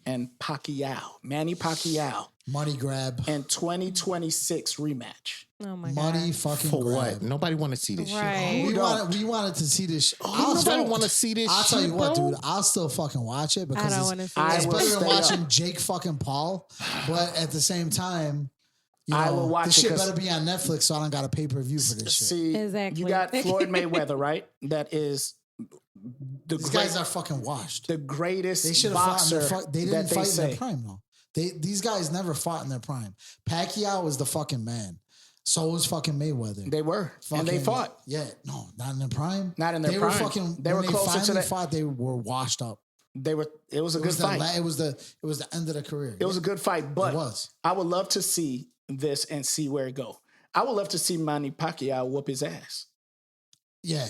and Pacquiao, Manny Pacquiao, money grab, and 2026 rematch. Oh my money God. fucking For grab. what? Nobody want to see this Right. We don't? wanted to see this. Nobody want to see this. I'll tell you shit, what, bro. dude. I'll still fucking watch it I because don't it's, want to see I it's it. will better than stay watching up. Jake fucking Paul. But at the same time, you know, I will watch this it shit 'cause- better be on Netflix, so I don't got a pay-per-view for this shit. See, Exactly. you got Floyd Mayweather, right? That is These guys are fucking washed. the greatest They should have fought in boxer their they didn't that they fight in say. their prime though. These guys never fought in their prime. Pacquiao was the fucking man. So was fucking Mayweather. They were, and they Fucking- fought. Yeah, no, not in their prime. Not in their they prime. Were fucking, They were when closer to finally that- fought, they were washed up. They were. It was a It good was fight. it was the end of the career. It was a good fight, but It was. I would love to see this and see where it go. I would love to see Manny Pacquiao whoop his ass. Yeah.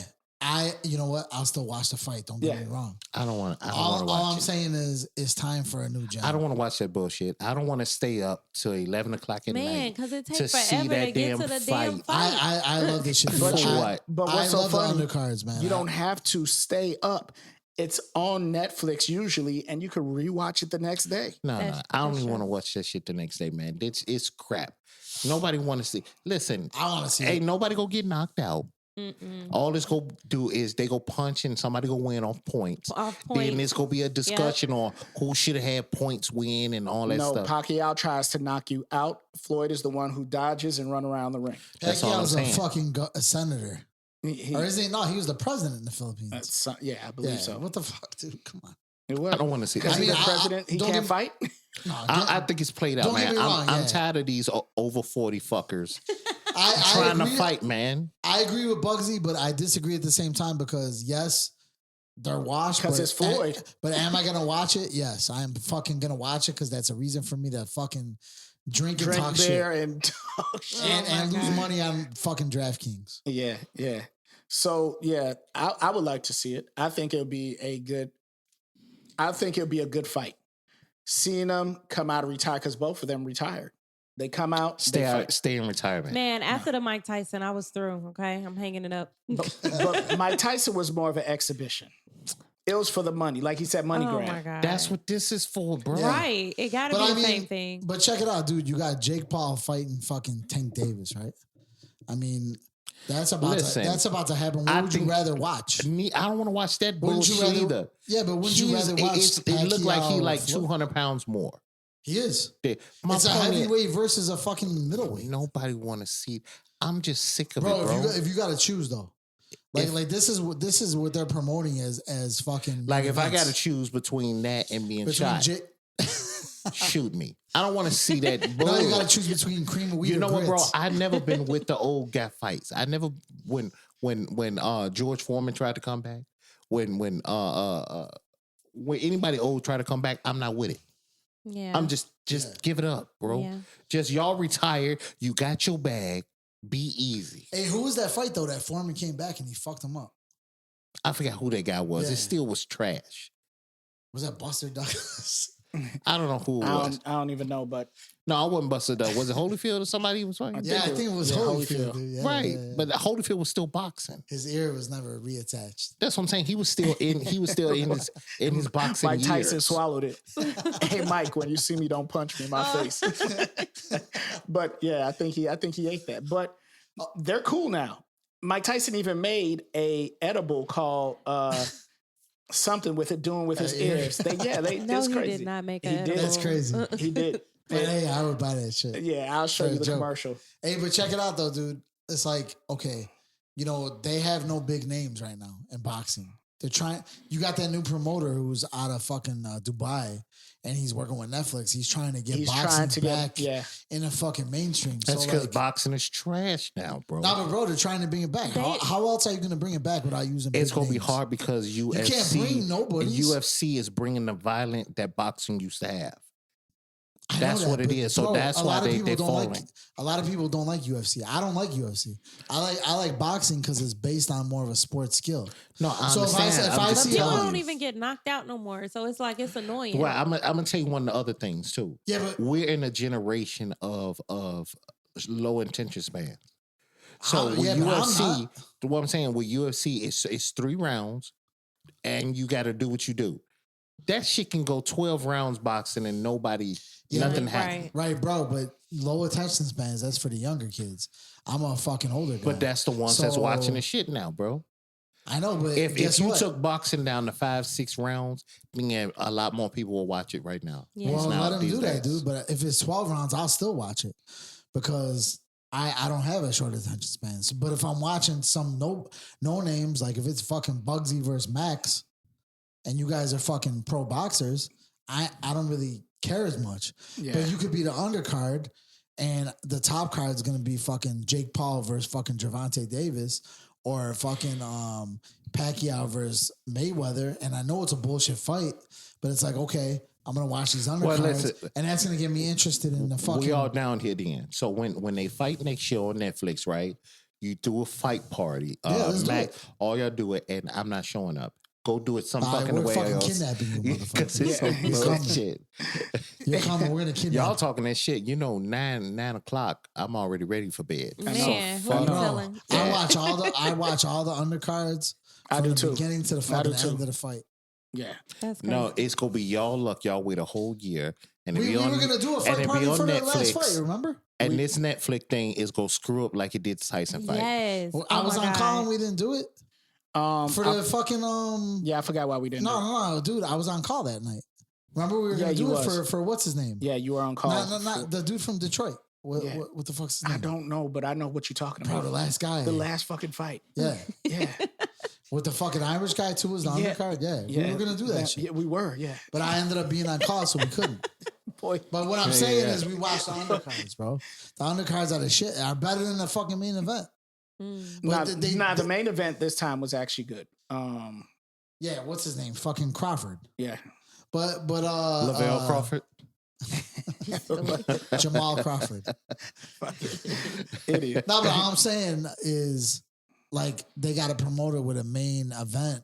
You know what? I'll still watch the fight. Don't get Yeah. me wrong. I don't want to All watch I'm it. saying is it's time for a new job. I don't want to watch that bullshit. I don't want to stay up till 11 o'clock at Man, night because it to takes see forever that to get damn to the fight. damn fight. I love this shit. But For I- what? But I what's so love funny? the undercards, man. You don't have to stay up. It's on Netflix usually, and you can rewatch it the next day. No, That's- I don't that's even true. want to watch that shit the next day, man. It's crap. Nobody want to see. Listen, I want to see ain't it. nobody go get knocked out. Mm-mm. All this go do is they go punch and somebody go win off points. Off Then point. there's gonna be a discussion on who should have had points win and all that No, stuff. Pacquiao tries to knock you out. Floyd is the one who dodges and run around the ring. That's all I'm Pacquiao's a saying. fucking a senator. He- Or is he? No, he was the president in the Philippines. yeah, I believe Yeah, so. what the fuck, dude? Come on. It was. I don't want to see Because that. he's the president, he can't fight. I think it's played out, don't get man. me wrong, I'm yeah. tired of these over 40 fuckers I trying to agree- fight, man. I agree with Bugsy, but I disagree at the same time because yes, they're washed. Because but- it's Floyd. But am I gonna watch it? Yes, I am fucking gonna watch it because that's a reason for me to fucking drink and talk beer shit and talk shit. and lose money on fucking DraftKings. Yeah. So yeah, I would like to see it. I think it'll be a good fight. Seeing them come out of retire because both of them retired. They come out, they fight. Stay in retirement. Man, after the Mike Tyson, I was through. Okay, I'm hanging it up. But Mike Tyson was more of an exhibition. It was for the money, like he said, money Oh grab. my god, That's what this is for, bro. Yeah. right. It got to be the same thing. But check it out, dude. You got Jake Paul fighting fucking Tank Davis, right? I mean, that's about to happen. What would you rather watch? Me, I don't want to watch that Wouldn't you bullshit rather- either. Yeah, but wouldn't you rather watch? It looked like he Pacquiao like Floyd? 200 pounds more. He is. My It's a point is, heavyweight versus a fucking middleweight. nobody want to see. I'm just sick of Bro, it, bro. if you got to choose though, like this is what they're promoting as fucking. Like if I events. got to choose between that and being Between shot, shoot me. I don't want to see that. No, bull. you got to choose between cream of wheat. You know or what, bro? grits. I never been with the old guy fights. I never when George Foreman tried to come back. When anybody old try to come back, I'm not with it. Yeah, I'm just give it up, bro. Yeah. Just y'all retired. You got your bag. Be easy. Hey, who was that fight though? That Foreman came back and he fucked him up. I forgot who that guy was. Yeah. It still was trash. Was that Buster Douglas? I don't know who it was. I don't even know, but No, I wasn't busted up. Was it Holyfield or somebody he was fighting? Yeah, I think it was Holyfield. Dude. Yeah, Right. yeah. But Holyfield was still boxing. His ear was never reattached. That's what I'm saying. He was still in his boxing Mike Tyson years. swallowed it. Hey, Mike, when you see me, don't punch me in my face. But yeah, I think he ate that. But they're cool now. Mike Tyson even made a edible called something with it doing with his ears. no, it's he crazy. did not make He a. did. That's crazy. He did. But hey, I would buy that shit. Yeah, I'll show For a you the joke. commercial. Hey, but check it out though, dude. It's like, okay, they have no big names right now in boxing. They're trying. You got that new promoter who's out of fucking Dubai, and he's working with Netflix. He's trying to get boxing back in the fucking mainstream. That's because like, boxing is trash now, bro. no, but bro, they're trying to bring it back. How else are you going to bring it back without using? It's big gonna be names? hard because UFC. You can't bring nobody. UFC is bringing the violent that boxing used to have. I know That's that, what it but is. So bro, that's a why lot of they people don't falling. like. A lot of people don't like UFC. I don't like UFC. I like boxing because it's based on more of a sports skill. No, I So if I understand. say- if I'm I just see People telling don't you. even get knocked out no more, so it's like it's annoying. Well, I'm gonna tell you one of the other things too. Yeah, but We're in a generation of low attention span. So with yeah, but I'm UFC, not. what I'm saying with UFC, it's 3 rounds, and you got to do what you do. That shit can go 12 rounds boxing and nothing Right. happen. right, bro. But low attention spans. That's for the younger kids. I'm a fucking older guy. But that's the ones that's So- watching the shit now, bro. I know, but If guess you what? took boxing down to 5-6 rounds, then a lot more people will watch it right now. Yeah. Well, Now, let him these do that, days. dude. But if it's 12 rounds, I'll still watch it because I don't have a short attention span. So, but if I'm watching some no names, like if it's fucking Bugsy versus Max, and you guys are fucking pro boxers, I don't really care as much. Yeah. But you could be the undercard, and the top card is gonna be fucking Jake Paul versus fucking Gervonta Davis, or fucking Pacquiao versus Mayweather. And I know it's a bullshit fight, but it's like, okay, I'm gonna watch these undercards, listen, and that's gonna get me interested in the fucking. We all down here then. So when they fight next year on Netflix, right? You do a fight party. let's do Mac, it. all y'all do it, and I'm not showing up. Go do it some All right, fucking we're way fucking else. kidnapping you, Because it's motherfucker. some You're coming. bullshit. You're coming. We're gonna kidnap. Y'all talking that shit. 9 o'clock. I'm already ready for bed. Man, So who you fuck Bro, off. telling? I watch all the undercards I from do the too. beginning to the I do fucking too. end of the fight. Yeah. That's crazy. No, it's gonna be y'all luck. Y'all wait a whole year, and it We be on, were gonna do a and fight it party be on for the last Netflix. fight. Remember? And this Netflix thing is gonna screw up like it did the Tyson fight. Yes. Well, I Oh was my on God. call and we didn't do it for the fucking Yeah, I forgot why we didn't. do it. No, dude, I was on call that night. Remember we were gonna Yeah, you do it was. for what's his name? Yeah, you were on call. Not the dude from Detroit. What, Yeah. what the fuck's his name? I don't know, but I know what you're talking Bro, about. the last guy. The last fucking fight. Yeah. Yeah. With the fucking Irish guy too was the undercard. Yeah, we were gonna do that shit. Yeah, we were. Yeah, but I ended up being on call, so we couldn't. Boy. But what I'm saying is, we watched the undercards, bro. The undercards are the shit. Are better than the fucking main event. The main event this time was actually good. Yeah, what's his name? Fucking Crawford. Yeah, but Lavelle Crawford. Jamal Crawford. Idiot. No, but all I'm saying is, like, they got to promote it with a main event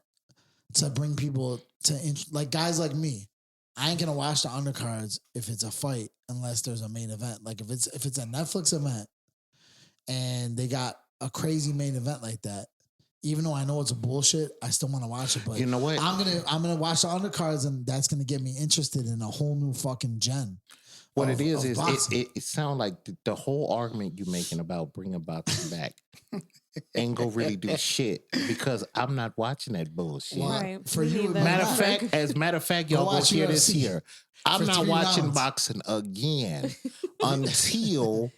to bring people to like guys like me. I ain't gonna watch the undercards if it's a fight unless there's a main event. Like if it's a Netflix event and they got a crazy main event like that, even though I know it's a bullshit, I still want to watch it. But you know what? I'm gonna watch the undercards, and that's gonna get me interested in a whole new fucking gen. What it is it sounds like the whole argument you're making about bringing boxing back ain't gonna really do shit because I'm not watching that bullshit. Right. For you, Matter of fact, y'all gonna hear this here. I'm not watching rounds. boxing again until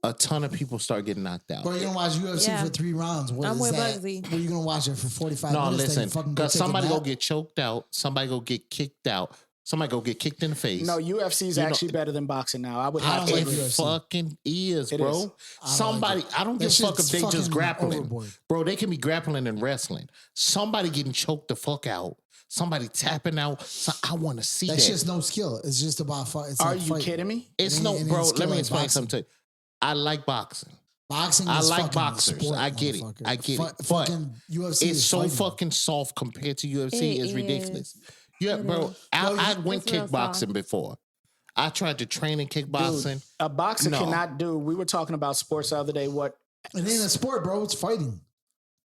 a ton of people start getting knocked out. Bro, you're gonna watch UFC for 3 rounds. What I'm is with that? Bugsy. Were you gonna watch it for 45 No, minutes? listen, because somebody go get choked out, somebody go get kicked out, somebody go get kicked in the face. No, UFC is actually better than boxing now. I would have to It agree. fucking is, It bro. is. Somebody, I don't give a fuck if they just grappling. Overboard. Bro, they can be grappling and wrestling. Somebody getting choked the fuck out. Somebody tapping out. So I want to see that. That's just no skill. It's just about fight. It's Are like you fighting. kidding me? It's It no, ain't bro. skill Let me like explain boxing. something to you. I like boxing. Boxing I is like fucking boxers. sport, I get it. motherfucker. I get it. But fucking UFC it's is so fighting. fucking soft compared to UFC. It's ridiculous. Yeah, bro. is. I went It's real kickboxing soft. before. I tried to train in kickboxing. Dude, a boxer No. cannot do. We were talking about sports the other day. What It ain't a sport, bro. It's fighting.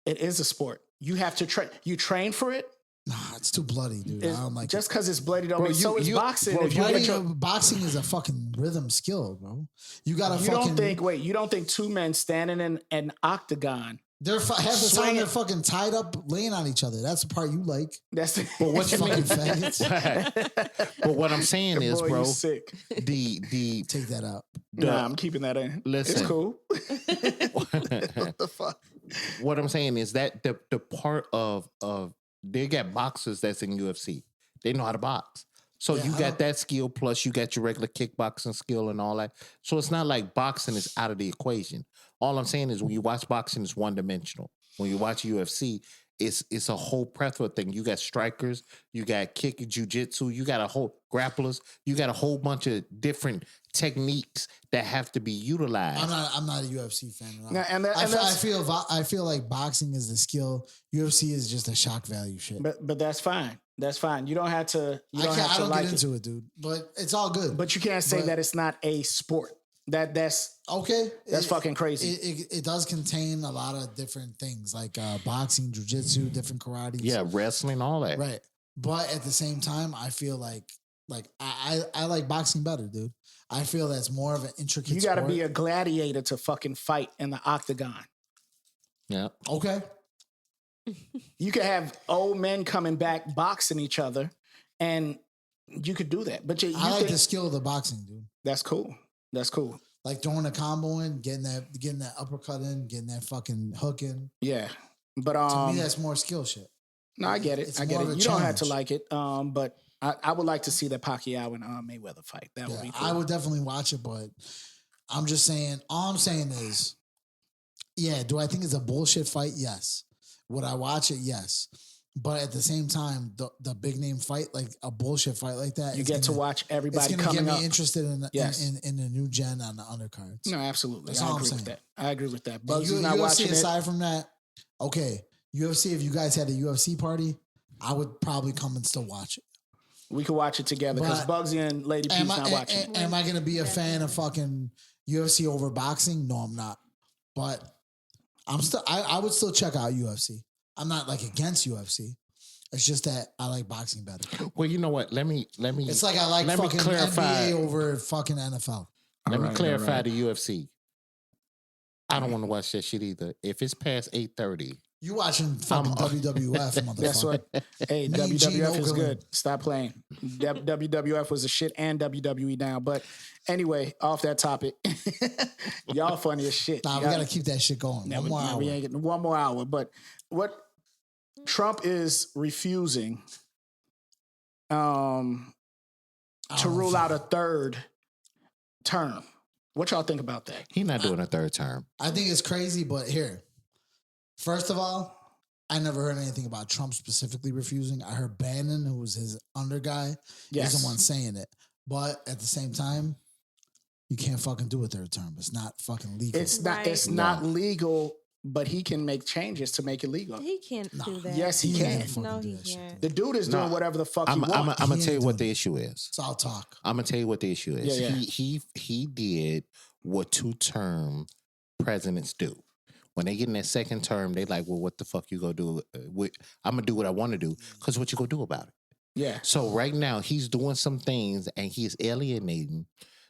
it is a sport. You have to train. You train for it. Nah, it's too bloody, dude. I don't like Just because it's bloody don't Bro, mean so is you- boxing. bro, If you Fighting, get your- boxing is a fucking rhythm skill, bro. You gotta you fucking. don't think. Wait, you don't think two men standing in an octagon? They're half the time swinging- they're fucking tied up, laying on each other. That's the part you like. That's But what you Fucking mean? faggots. But what I'm saying is, Boy, bro, you sick. the Take that out. Nah, I'm keeping that in. Listen. It's cool. What the fuck? what I'm saying is that the part of they got boxers that's in UFC. They know how to box. So Yeah, you I got don't- that skill plus you got your regular kickboxing skill and all that. So it's not like boxing is out of the equation. All I'm saying is when you watch boxing, it's one dimensional. When you watch UFC, it's a whole plethora thing. You got strikers, you got kick, jujitsu, you got a whole grapplers, you got a whole bunch of different techniques that have to be utilized. I'm not a UFC fan at all. Yeah, and I that's- I feel like boxing is the skill. UFC is just a shock value shit. But that's fine. That's fine. You don't have to. You don't have I to don't like get it. into it, dude. But it's all good. But you can't say But- that it's not a sport. That's okay, fucking crazy. It does contain a lot of different things like boxing, jujitsu, different karate. Yeah, wrestling, all that. Right. But at the same time, I feel like I like boxing better, dude. I feel that's more of an intricate. You got to sport. be a gladiator to fucking fight in the octagon. Yeah. Okay. You could have old men coming back boxing each other, and you could do that. But you I like think the skill of the boxing, dude. that's cool. That's cool. Like throwing a combo in, getting that uppercut in, getting that fucking hook in. Yeah. But To me, that's more skill shit. no, I get it. it's I get more it. of a You don't have to challenge. like it. But I would like to see the Pacquiao and Mayweather fight. That would Yeah, be cool. I would definitely watch it, but I'm just saying. All I'm saying is, yeah. Do I think it's a bullshit fight? Yes. Would I watch it? Yes. But at the same time, the big name fight, like a bullshit fight like that, You it's get to gonna- watch It's everybody going to get coming me up. interested in Yes. in the new gen on the undercards. No, absolutely. That's I all I'm agree with saying. that. I agree with that. And Bugs is not UFC watching it. aside from that, okay, UFC. If you guys had a UFC party, I would probably come and still watch it. We could watch it together because But- Bugsy and Lady P's not watching. Am I going to be a fan of fucking UFC over boxing? No, I'm not. But I would still check out UFC. I'm not like against UFC. It's just that I like boxing better. Well, you know what? Let me. It's like I like let me fucking clarify. NBA over fucking NFL. Let me Alright, clarify alright. the UFC. I don't want to watch that shit either. If it's past 8:30, You watching fucking WWF, motherfucker. That's what. Hey, Me, Gene WWF is Okerlund. good. Stop playing. WWF was the shit and WWE now. But anyway, off that topic. Y'all funny as shit. Nah, we gotta keep that shit going. One One more hour. We ain't getting one more hour. But what Trump is refusing to rule out a third term. What y'all think about that? He's not doing a third term. I think it's crazy, but here. First of all, I never heard anything about Trump specifically refusing. I heard Bannon, who was his under guy, is the one saying it. But at the same time, you can't fucking do a third term. It's not fucking legal. It's not. It's not legal. But he can make changes to make it legal. He can't do that. Yes, he can. No, he can't. The dude is doing whatever the fuck he wants. I'm gonna tell you what the issue is. So I'll talk. I'm gonna tell you what the issue is. Yeah. He did what 2-term presidents do. When they get in that second term, they like, well, what the fuck you gonna do? I'm gonna do what I want to do because what you gonna do about it? Yeah. So right now he's doing some things and he's alienating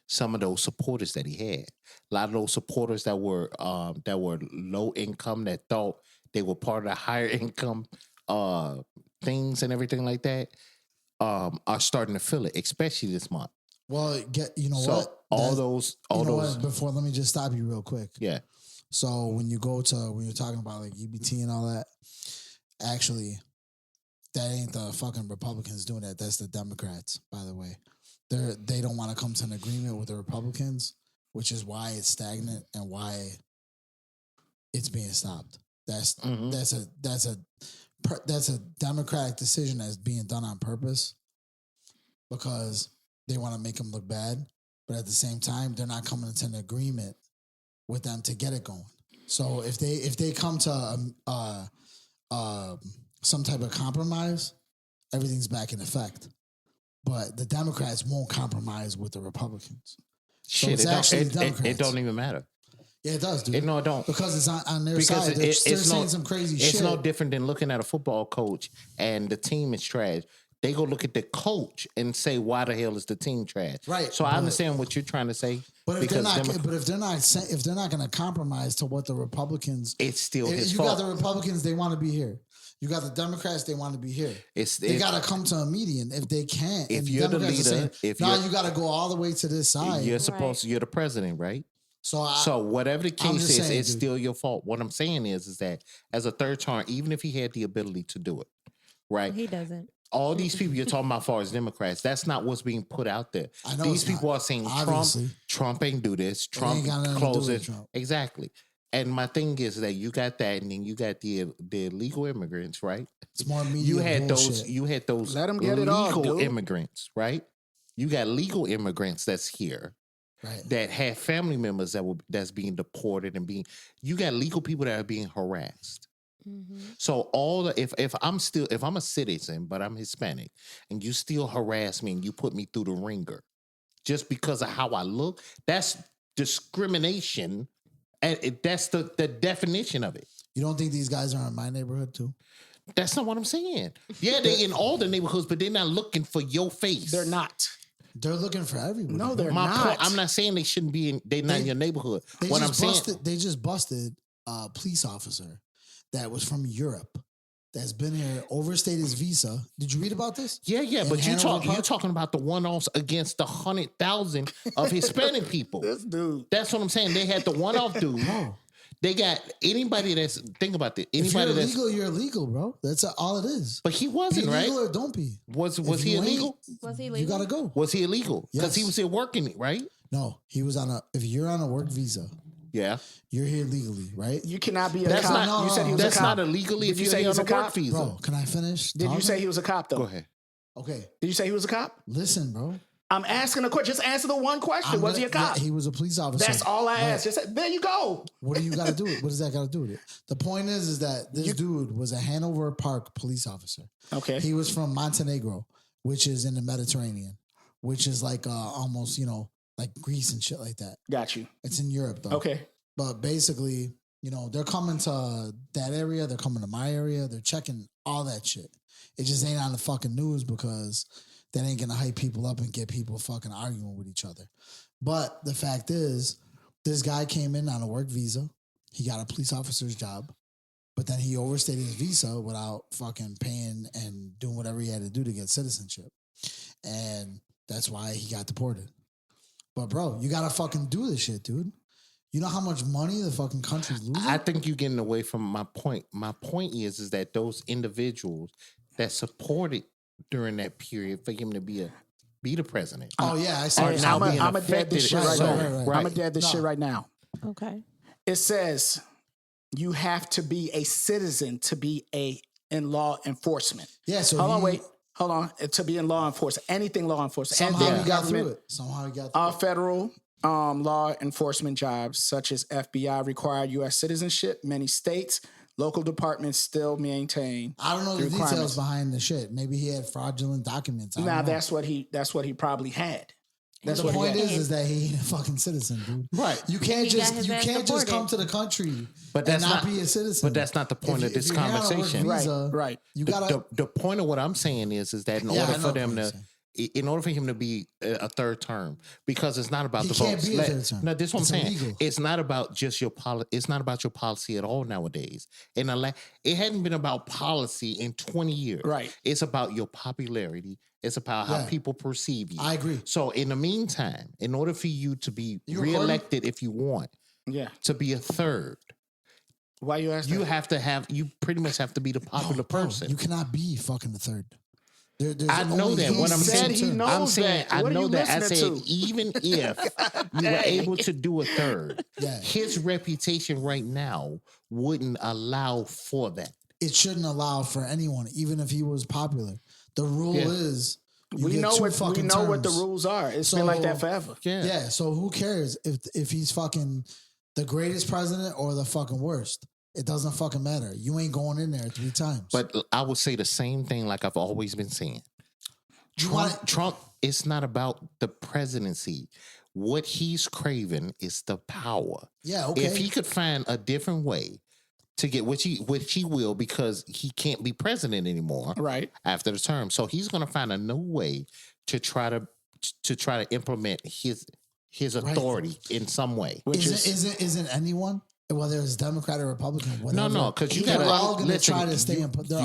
some of those supporters that he had. A lot of those supporters that were low income that thought they were part of the higher income things and everything like that are starting to feel it, especially this month. Well, you know So what? all those. Before, let me just stop you real quick. Yeah. So when you're talking about like EBT and all that, actually, that ain't the fucking Republicans doing that. That's the Democrats, by the way. They don't want to come to an agreement with the Republicans, which is why it's stagnant and why it's being stopped. That's a Democratic decision that's being done on purpose because they want to make them look bad, but at the same time, they're not coming to an agreement with them to get it going. So if they come to some type of compromise, everything's back in effect. But the Democrats won't compromise with the Republicans. So Shit, it don't even matter. Yeah, it does, dude. It don't. Because it's on their side. They're saying some crazy shit. It's no different than looking at a football coach and the team is trash. They go look at the coach and say, "Why the hell is the team trash?" Right. So I understand what you're trying to say. But if they're not going to compromise to what the Republicans, it's still his you fault. got the Republicans, they want to be here. You got the Democrats, they want to be here. They got to come to a median if they can't. If you're the leader, you got to go all the way to this side. You're you're the president, right? So whatever the case is, saying, it's still your fault. What I'm saying is that as a third term, even if he had the ability to do it, right? He doesn't. All these people you're talking about as far as Democrats, that's not what's being put out there. I know these people are saying Trump ain't do this. Trump close it. Exactly. And my thing is that you got that, and then you got the illegal immigrants, right? It's more media You had bullshit. those Let them get it legal all, dude. immigrants, right? You got legal immigrants that's here. Right. That have family members that's being deported and you got legal people that are being harassed. Mm-hmm. So if I'm a citizen but I'm Hispanic and you still harass me and you put me through the ringer just because of how I look, that's discrimination, and that's the definition of it. You don't think these guys are in my neighborhood too? That's not what I'm saying. Yeah, they in all the neighborhoods, but they're not looking for your face. They're not. They're looking for everybody. No, they're My not. point, I'm not saying they shouldn't be they're not in your neighborhood. They just busted a police officer that was from Europe that's been here, overstayed his visa. Did you read about this? Yeah, but you're talking about the one-offs against the 100,000 of Hispanic people. This dude. That's what I'm saying. They had the one-off dude. Bro. They got anybody that's think about this. If Anybody you're that's illegal, you're illegal, bro. That's all it is. but he wasn't, be right? legal or don't be. Was If he you ain't, illegal? Was he You legal? gotta go. Was he illegal? Because Yes. he was here working, right? No, he was if you're on a work visa, Yeah. you're here legally, right? You cannot be a That's cop. not. You said he was That's a cop. not illegally Did if you you're say he here was on a a work cop? visa. Bro, can I finish? Did you talking? say he was a cop though? Go ahead. Okay, Did you say he was a cop? listen, bro. I'm asking a question. Just answer the one question. Was he a cop? Yeah, he was a police officer. That's all I But asked. Just there you go. What do you got to do? What does that got to do with it? The point is that this dude was a Hanover Park police officer. Okay. He was from Montenegro, which is in the Mediterranean, which is like almost, like Greece and shit like that. Got you. It's in Europe, though. Okay. But basically, they're coming to that area. They're coming to my area. They're checking all that shit. It just ain't on the fucking news because that ain't going to hype people up and get people fucking arguing with each other. But the fact is, this guy came in on a work visa. He got a police officer's job. but then he overstayed his visa without fucking paying and doing whatever he had to do to get citizenship. And that's why he got deported. But bro, you gotta fucking do this shit, dude. You know how much money the fucking country's losing? I think you're getting away from my point. My point is that those individuals that supported during that period for him to be the president. Oh yeah, I see. Are now being I'm a dead this shit affected. right now. Right. I'm a dead this shit right now. Okay. It says you have to be a citizen to be in law enforcement. Yeah, so Hold on. To be in law enforcement, anything law enforcement. somehow anything he got through government, it. Somehow he got through all it. federal law enforcement jobs such as FBI require U.S. citizenship. Many states, local departments still maintain. I don't know the requirements. details behind the shit. Maybe he had fraudulent documents. Now that's what he probably had. That's The what point he had. is that he ain't a fucking citizen, dude. Right. You can't He got his just ass come deported. to the country But that's and not not- be a citizen. But that's not the point of this if you're here on a work conversation. visa, Right. You gotta. The point of what I'm saying is that in Yeah, order I know for what them you're to, saying. in order for him to be a third term, because it's not about He the can't votes. be a third term. No, this is what I'm It's saying. illegal. It's not about just your policy. It's not about your policy at all nowadays. It hadn't been about policy in 20 years. Right. It's about your popularity. It's about how Yeah. people perceive you. I agree. So in the meantime, in order for you to be You recording? reelected, if you want Yeah. to be a third, Why you ask that? you pretty much have to be the popular No, bro, person. You cannot be fucking the third. There's I know only that. What I'm he said saying, he knows I'm saying, that. I What are know you that. I said, listening to? even if you were able to do a third, Yeah. his reputation right now wouldn't allow for that. It shouldn't allow for anyone, even if he was popular. The rule Yeah. is you We get know two what fucking the terms. rules are. It's been like that forever. Yeah. Yeah, so who cares if he's fucking the greatest president or the fucking worst? It doesn't fucking matter. You ain't going in there 3 times. But I would say the same thing like I've always been saying. You wanna- Trump, it's not about the presidency. What he's craving is the power. Yeah, okay. If he could find a different way to get which he will, because he can't be president anymore Right. after the term. So he's going to find a new way to try to implement his authority in some way. Which isn't anyone, whether it's Democrat or Republican, whatever. No, 'cause you they're gotta- all gonna listen, try to stay you- in. They're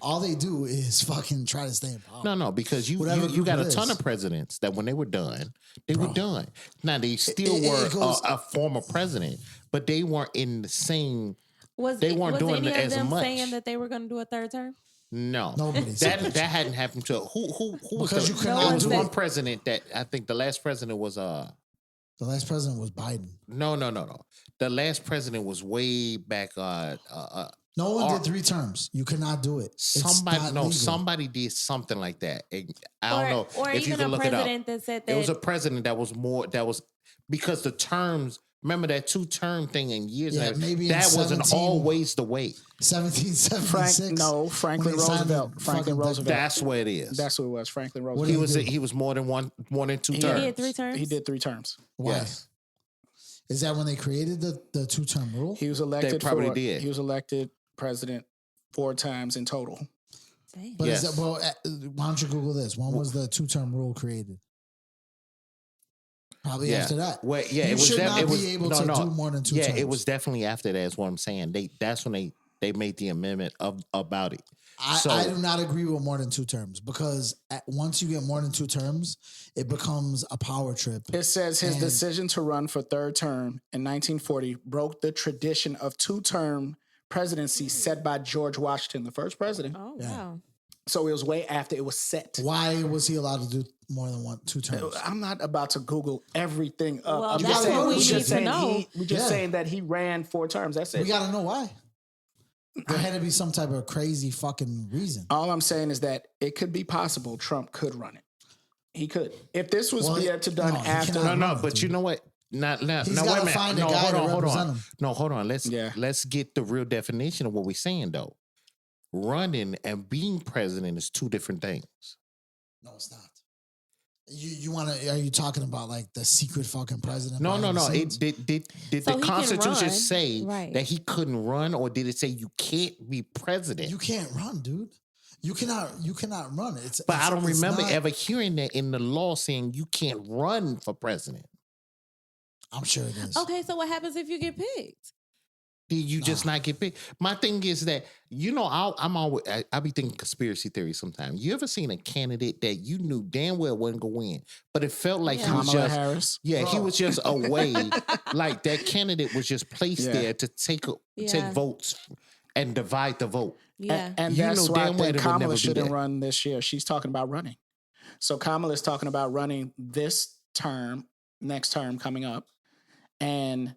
all they do is fucking try to stay in power. No, because you Whatever got group a it ton is. of presidents that when they were done, they were done. Now they still it were goes- a former president, but they weren't in the same. Was They weren't doing any it of as them much. saying that they were going to do a third term? No, Nobody said that hadn't happened to who was Because the, you No cannot one was do said- one it. president that I think the last president was The last president was Biden. no. The last president was way back No one Or- did 3 terms. You cannot do it. It's not legal. somebody did something like that. I don't know Or if you even can a look it up. president that said that It was a president that was because the terms. Remember that 2-term thing in years. Yeah, and maybe in that wasn't 17 always the way. 1776. Franklin when they signed the Roosevelt. Franklin fucking Roosevelt. That's what it is. That's who it was. Franklin What Roosevelt. did he was more than one and 2 He terms. he did 3 terms. He did 3 terms. Why? Yes. Is that when they created the 2-term rule? He was elected. probably did. He was elected president 4 times in total. Damn. But Yes. is that, well, why don't you Google this? When was the 2-term rule created? Probably after that. Well, yeah, You it was should not it was, be able to do more than 2 Yeah, terms. it was definitely after that. Is what I'm saying. That's when they made the amendment about it. I do not agree with more than 2 terms because once you get more than 2 terms, it becomes a power trip. It says his And- decision to run for 3rd term in 1940 broke the tradition of 2-term presidency set by George Washington, the first president. Oh Yeah. wow. So it was way after it was set. Why was he allowed to do more than 2 terms? I'm not about to Google everything up. Well, I'm that's just saying, what we we need just to saying know. we just Yeah. saying that he ran 4 terms. That's it. We got to know why. There had to be some type of crazy fucking reason. All I'm saying is that it could be possible Trump could run it. He could. If this was Well, done no, he after. cannot. No, Dude. but you know what? Now, He's wait a gotta minute. find a No, guy hold to on, hold represent on. him. No, hold on. Yeah. Let's get the real definition of what we're saying though. Running and being president is 2 different things. No, it's not. You want to? Are you talking about like the secret fucking president? No. behind the It scenes? did So the he can Constitution run, say right. that he couldn't run, or did it say you can't be president? You can't run, dude. You cannot run. But I don't it's remember not- ever hearing that in the law saying you can't run for president. I'm sure it is. Okay, so what happens if you get picked? Did you just not get picked? My thing is that, I be thinking conspiracy theory sometimes. You ever seen a candidate that you knew damn well wasn't going to win, but it felt like he was Kamala just, Harris. he was just away. Like that candidate was just placed there to take votes and divide the vote. Yeah. And You that's know why I damn well think it would never Kamala be shouldn't there. run this year. She's talking about running. So Kamala's talking about running this term, next term coming up. And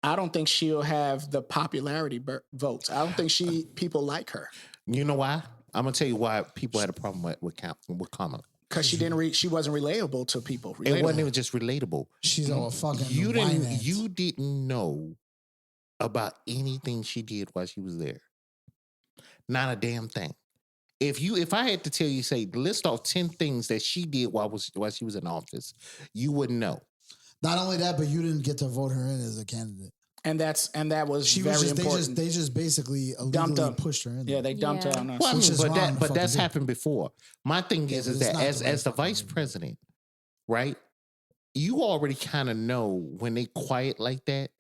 I don't think she'll have the popularity votes. I don't think people like her. You know why? I'm gonna tell you why people had a problem with Kamala. Because she wasn't relatable to people. It wasn't even just relatable. She's a fucking You wine ass. didn't know about anything she did while she was there. Not a damn thing. If I had to tell you, say, list off 10 things that she did while she was in office, you wouldn't know. Not only that, but you didn't get to vote her in as a candidate. And that was She very was just, important. They just basically illegally pushed her in. Yeah, they dumped her on us. Well, but that's happened before. My thing is that as the vice president, right? You already kind of know when they quiet like that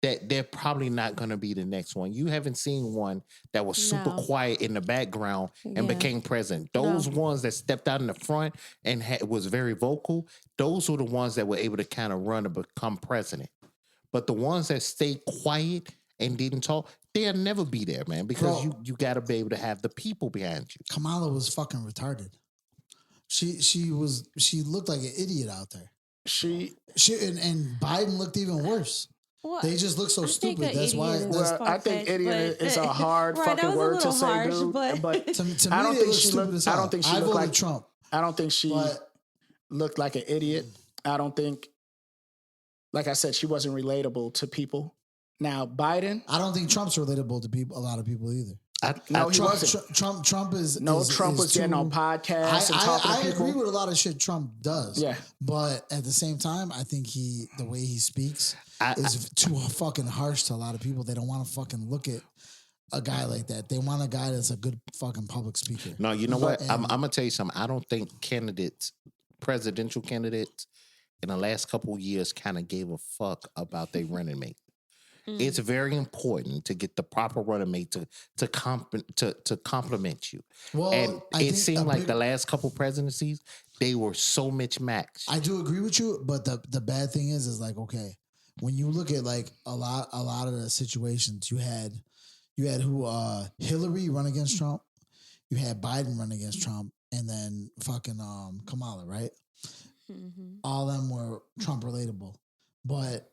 they're probably not going to be the next one. You haven't seen one that was super quiet in the background and became president. Those ones that stepped out in the front and was very vocal, those were the ones that were able to kind of run and become president. But the ones that stayed quiet and didn't talk, they'll never be there, man, because you got to be able to have the people behind you. Kamala was fucking retarded. She looked like an idiot out there. And Biden looked even worse. Well, they just look so stupid. That's why. I think idiot is a hard fucking word to say, dude. But to me, I don't think she looked. I don't think she looked like Trump. I don't think she looked like an idiot. I don't think, like I said, she wasn't relatable to people. Now Biden, I don't think Trump's relatable to people. A lot of people either. He wasn't. Trump is Trump was getting on podcasts and talking to people. I agree with a lot of shit Trump does. Yeah, but at the same time, I think the way he speaks is too fucking harsh to a lot of people. They don't want to fucking look at a guy like that. They want a guy that's a good fucking public speaker. No, you know what? I'm gonna tell you something. I don't think presidential candidates, in the last couple of years, kind of gave a fuck about their running mate. It's very important to get the proper running mate to compliment you. Well, and it seemed like the last couple presidencies, they were so mismatched. I do agree with you, but the bad thing is like, okay, when you look at like a lot of the situations, you had Hillary run against Trump, you had Biden run against Trump, and then fucking Kamala, right? Mm-hmm. All of them were Trump relatable, but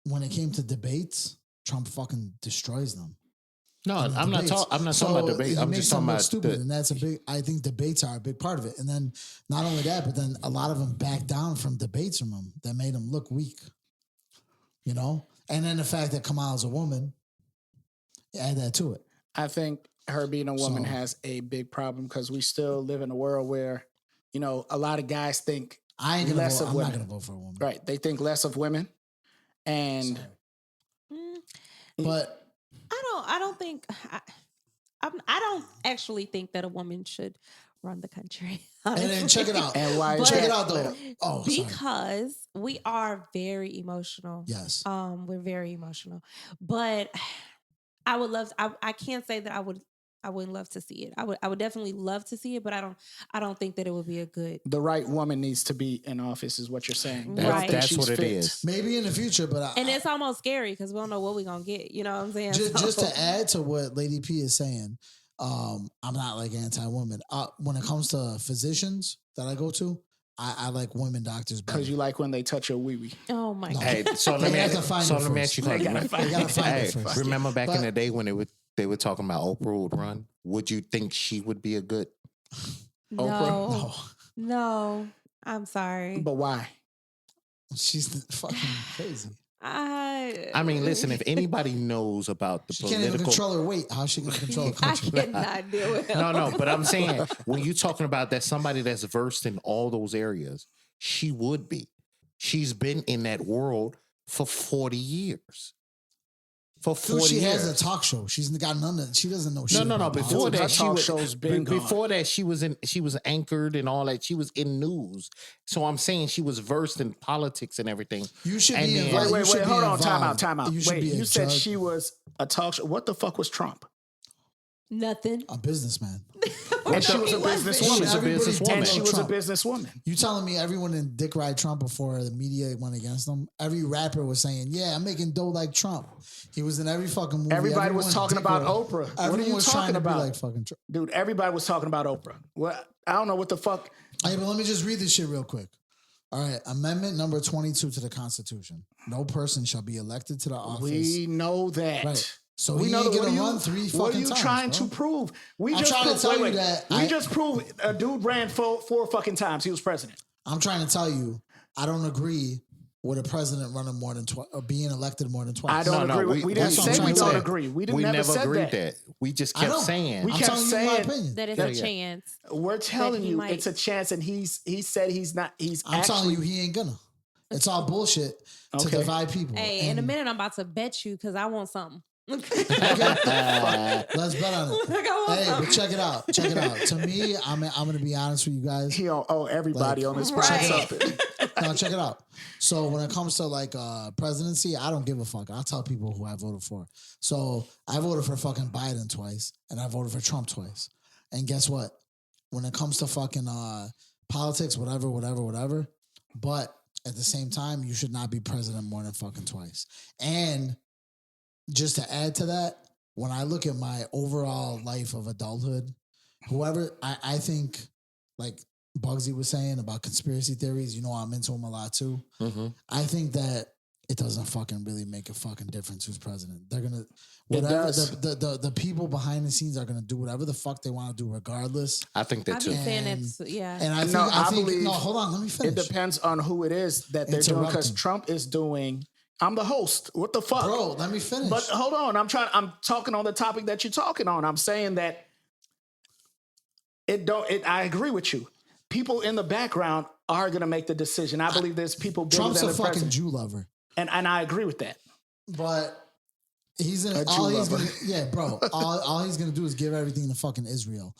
when it came to debates, Trump fucking destroys them. No, I'm not talking about debate. I'm just talking about stupid, and that's a big. I think debates are a big part of it. And then not only that, but then a lot of them backed down from debates from him that made him look weak. You know, and then the fact that Kamala's a woman, add that to it. I think her being a woman has a big problem because we still live in a world where, a lot of guys think less of women. I'm not going to vote for a woman. Right? They think less of women. And but I don't think I don't actually think that a woman should run the country. Honestly. And then check it out. And why? Check it out though. Oh, because we are very emotional. Yes. We're very emotional. But I would love. I can't say that I wouldn't love to see it. I would definitely love to see it, but I don't think that it would be a good. The right woman needs to be in office, is what you're saying. Right. That's what it is. Maybe in the future, but and it's almost scary because we don't know what we're gonna get. You know what I'm saying? Just to add to what Lady P is saying, I'm not like anti-woman. When it comes to physicians that I go to, I like women doctors because you like when they touch your wee wee. Oh my god! Hey, so let me ask you. Remember back in the day when they were talking about Oprah would run? Would you think she would be a good Oprah? No. I'm sorry. But why? She's fucking crazy. I mean, listen, if anybody knows about the political... She can't even control her weight. How's she going to control her country? I cannot do it. No, but I'm saying, when you're talking about that somebody that's versed in all those areas, she would be. She's been in that world for 40 years. for 40 she years. has a talk show. She's got none of. She doesn't know shit. No. about Before politics. that, Her talk show's been gone. before that she was anchored and all that. She was in news. So I'm saying she was versed in politics and everything. You should And be then- involved. Wait, You should be hold on, involved. time out. You should Wait, be a you said judge. she was a talk show. What the fuck was Trump? Nothing. A businessman. And she was a businesswoman. She's a Everybody businesswoman. And she was a Trump. businesswoman. You telling me everyone didn't dick ride Trump before the media went against him? Every rapper was saying, "Yeah, I'm making dough like Trump." He was in every fucking movie. Everybody was talking dick about rode. Oprah. What are Everyone you was talking trying to about? be like fucking Trump. Dude, everybody was talking about Oprah. Well, I don't know what the fuck. Hey, but let me just read this shit real quick. All right, Amendment number 22 to the Constitution. No person shall be elected to the office. We know that. Right. So we he know ain't that. gonna What are run you, 3 what are fucking you times, trying bro. to prove? We I'm just trying to proved, tell you wait. that We I- just proved a dude ran four fucking times. He was president. I'm trying to tell you, I don't agree with a president running more than twice or being elected more than twice. I don't agree. We didn't that's what I'm say trying we to don't say. agree. We We never never said agreed that. that. We just I kept know. saying. We I'm kept telling you my saying opinion. That is Yeah, a yeah. chance. We're telling he you might. it's a chance, and he said he's not. He's I'm actually. telling you, he ain't gonna. It's all bullshit to Okay. divide people. Hey, in a minute, I'm about to bet you because I want something. Let's bet on it. Like, I want Hey, something. but check it out. Check it out. To me, I'm gonna be honest with you guys. He owe everybody Like- on this Right. podcast something. Now check it out. So when it comes to like presidency, I don't give a fuck. I'll tell people who I voted for. So I voted for fucking Biden twice, and I voted for Trump twice. And guess what? When it comes to fucking politics, whatever. But at the same time, you should not be president more than fucking twice. And just to add to that, when I look at my overall life of adulthood, I think like Bugsy was saying about conspiracy theories, you know, I'm into them a lot too. Mm-hmm. I think that it doesn't fucking really make a fucking difference who's president. They're gonna whatever does. the people behind the scenes are gonna do whatever the fuck they want to do regardless. I think that I've too. been saying And- it's, yeah. And I think No, I I think believe no, hold on, let me It finish. depends on who it is that they're doing because Interrupting. Trump is doing. I'm the host. What the fuck, Bro, let me finish. But hold on, I'm talking on the topic that you're talking on. I'm saying that I agree with you. People in the background are going to make the decision. I believe there's people bigger Trump's than a the fucking president. Jew lover. And I agree with that. But he's in A all Jew he's lover. gonna, yeah, bro. All he's gonna do is give everything to fucking Israel.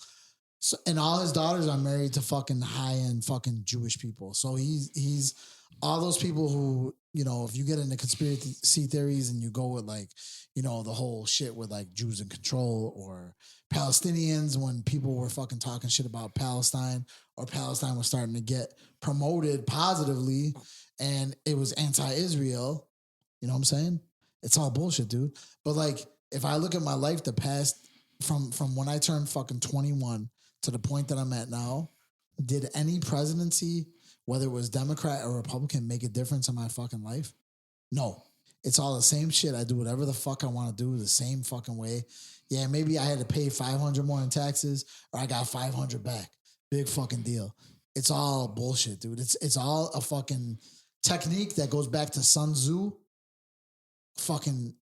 So, and all his daughters are married to fucking high end fucking Jewish people. So he's all those people who, you know, if you get into conspiracy theories and you go with like, you know, the whole shit with like Jews in control or Palestinians when people were fucking talking shit about Palestine or Palestine was starting to get promoted positively and it was anti-Israel. You know what I'm saying? It's all bullshit, dude. But like, if I look at my life, the past from when I turned fucking 21 to the point that I'm at now, did any presidency, whether it was Democrat or Republican, make a difference in my fucking life? No. It's all the same shit. I do whatever the fuck I want to do the same fucking way. Yeah, maybe I had to pay 500 more in taxes or I got 500 back. Big fucking deal. It's all bullshit, dude. It's all a fucking technique that goes back to Sun Tzu. Fucking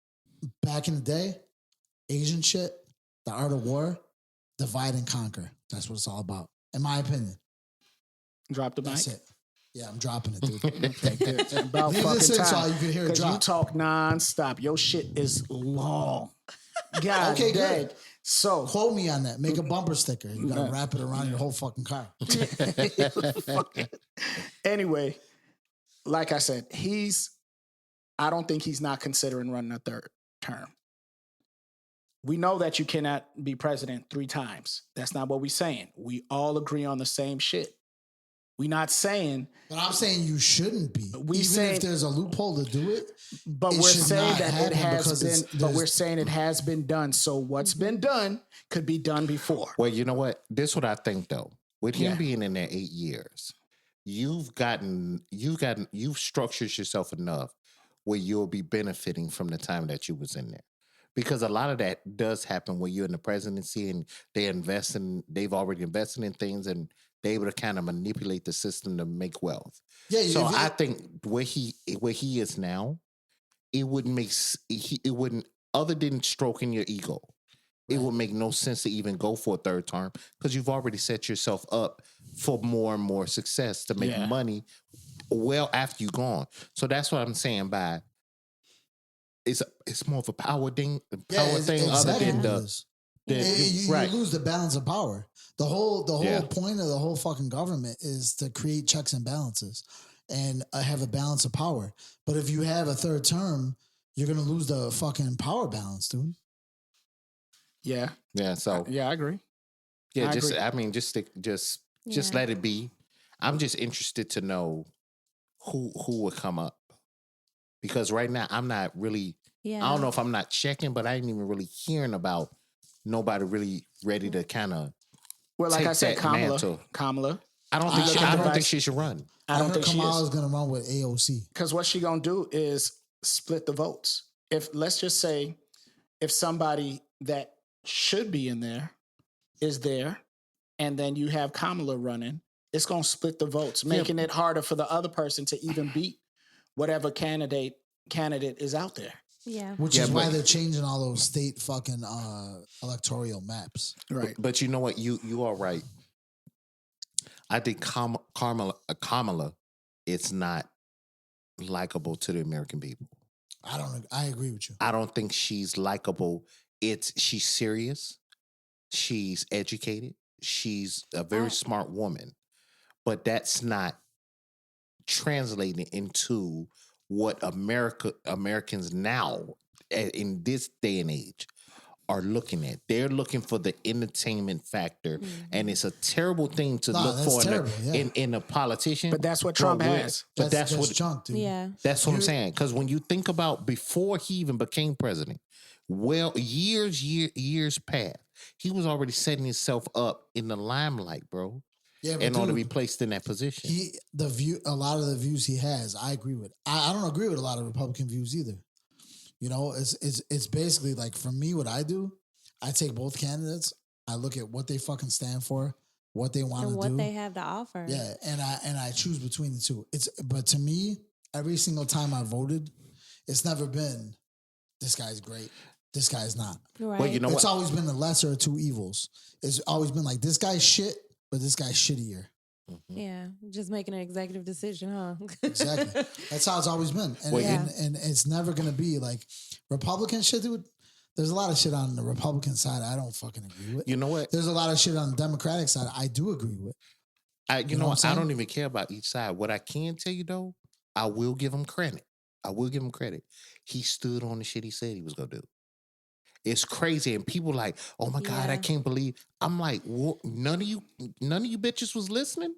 back in the day, Asian shit, the art of war, divide and conquer. That's what it's all about, in my opinion. Drop the mic. That's it. Yeah, I'm dropping it, dude. Okay, good. About Leave fucking this in so time. you can hear it Because you drop. talk nonstop. Your shit is long. God Okay, dang. good. So, Quote me on that. Make a bumper sticker. You gotta wrap it around your whole fucking car. anyway, like I said, I don't think he's not considering running a third term. We know that you cannot be president 3 times. That's not what we're saying. We all agree on the same shit. We're not saying, But I'm saying you shouldn't be. We Even saying- if there's a loophole to do it, but It we're should saying not that it happen has because been, it's- but there's- we're saying it has been done. So what's been done could be done before. Well, you know what? This is what I think though. With him Yeah. being in there 8 years, you've structured yourself enough where you'll be benefiting from the time that you was in there. Because a lot of that does happen when you're in the presidency and they've already invested in things and they're able to kind of manipulate the system to make wealth. yeah. So if I it- think where he is now, it wouldn't other than stroking your ego, it would make no sense to even go for a third term because you've already set yourself up for more and more success to make Yeah. money well after you're gone. So that's what I'm saying by it's more of a power thing, exactly other than what it the is. you, right. You lose the balance of power. The whole Yeah. point of the whole fucking government is to create checks and balances and have a balance of power. But if you have a third term, you're gonna lose the fucking power balance, dude. Yeah. Yeah. So Yeah, I agree. yeah, I just agree. I mean, just Yeah. let it be. I'm just interested to know who would come up because right now I'm not really. Yeah. I don't know if I'm not checking, but I ain't even really hearing about nobody really ready to kind of. Well, like take I said, that Kamala. mantle. Kamala. I don't think I don't think she should run. I don't heard think she Kamala's is. gonna run with AOC. Because what she gonna do is split the votes. If let's just say if somebody that should be in there is there, and then you have Kamala running, it's gonna split the votes, making it harder for the other person to even beat whatever candidate is out there. Yeah. Which is why they're changing all those state fucking electoral maps. Right. But you know what? You are right. I think Kamala, it's not likable to the American people. I agree with you. I don't think she's likable. She's serious. She's educated. She's a very smart woman. But that's not translating into what Americans now in this day and age are looking at. They're looking for the entertainment factor, and it's a terrible thing to look for in a politician. But that's what Trump has. But that's what junk, dude. Yeah. That's what I'm saying. Because when you think about before he even became president, well, years past, he was already setting himself up in the limelight, bro. Yeah, but in order to dude, be placed in that position. A lot of the views he has, I agree with. I don't agree with a lot of Republican views either. You know, it's basically like for me, what I do, I take both candidates, I look at what they fucking stand for, what they want to do, what they have to offer. Yeah, and I choose between the two. But to me, every single time I voted, it's never been this guy's great, this guy's not. Right. Well, you know it's what? always been the lesser of two evils. It's always been like this guy's shit, but this guy's shittier. Yeah, just making an executive decision, huh? Exactly. That's how it's always been. And it's never going to be like Republican shit, dude. There's a lot of shit on the Republican side I don't fucking agree with. You know what? There's a lot of shit on the Democratic side I do agree with. You know what? I don't even care about each side. What I can tell you, though, I will give him credit. He stood on the shit he said he was going to do. It's crazy, and people like, oh my God, I can't believe. I'm like, well, none of you bitches was listening.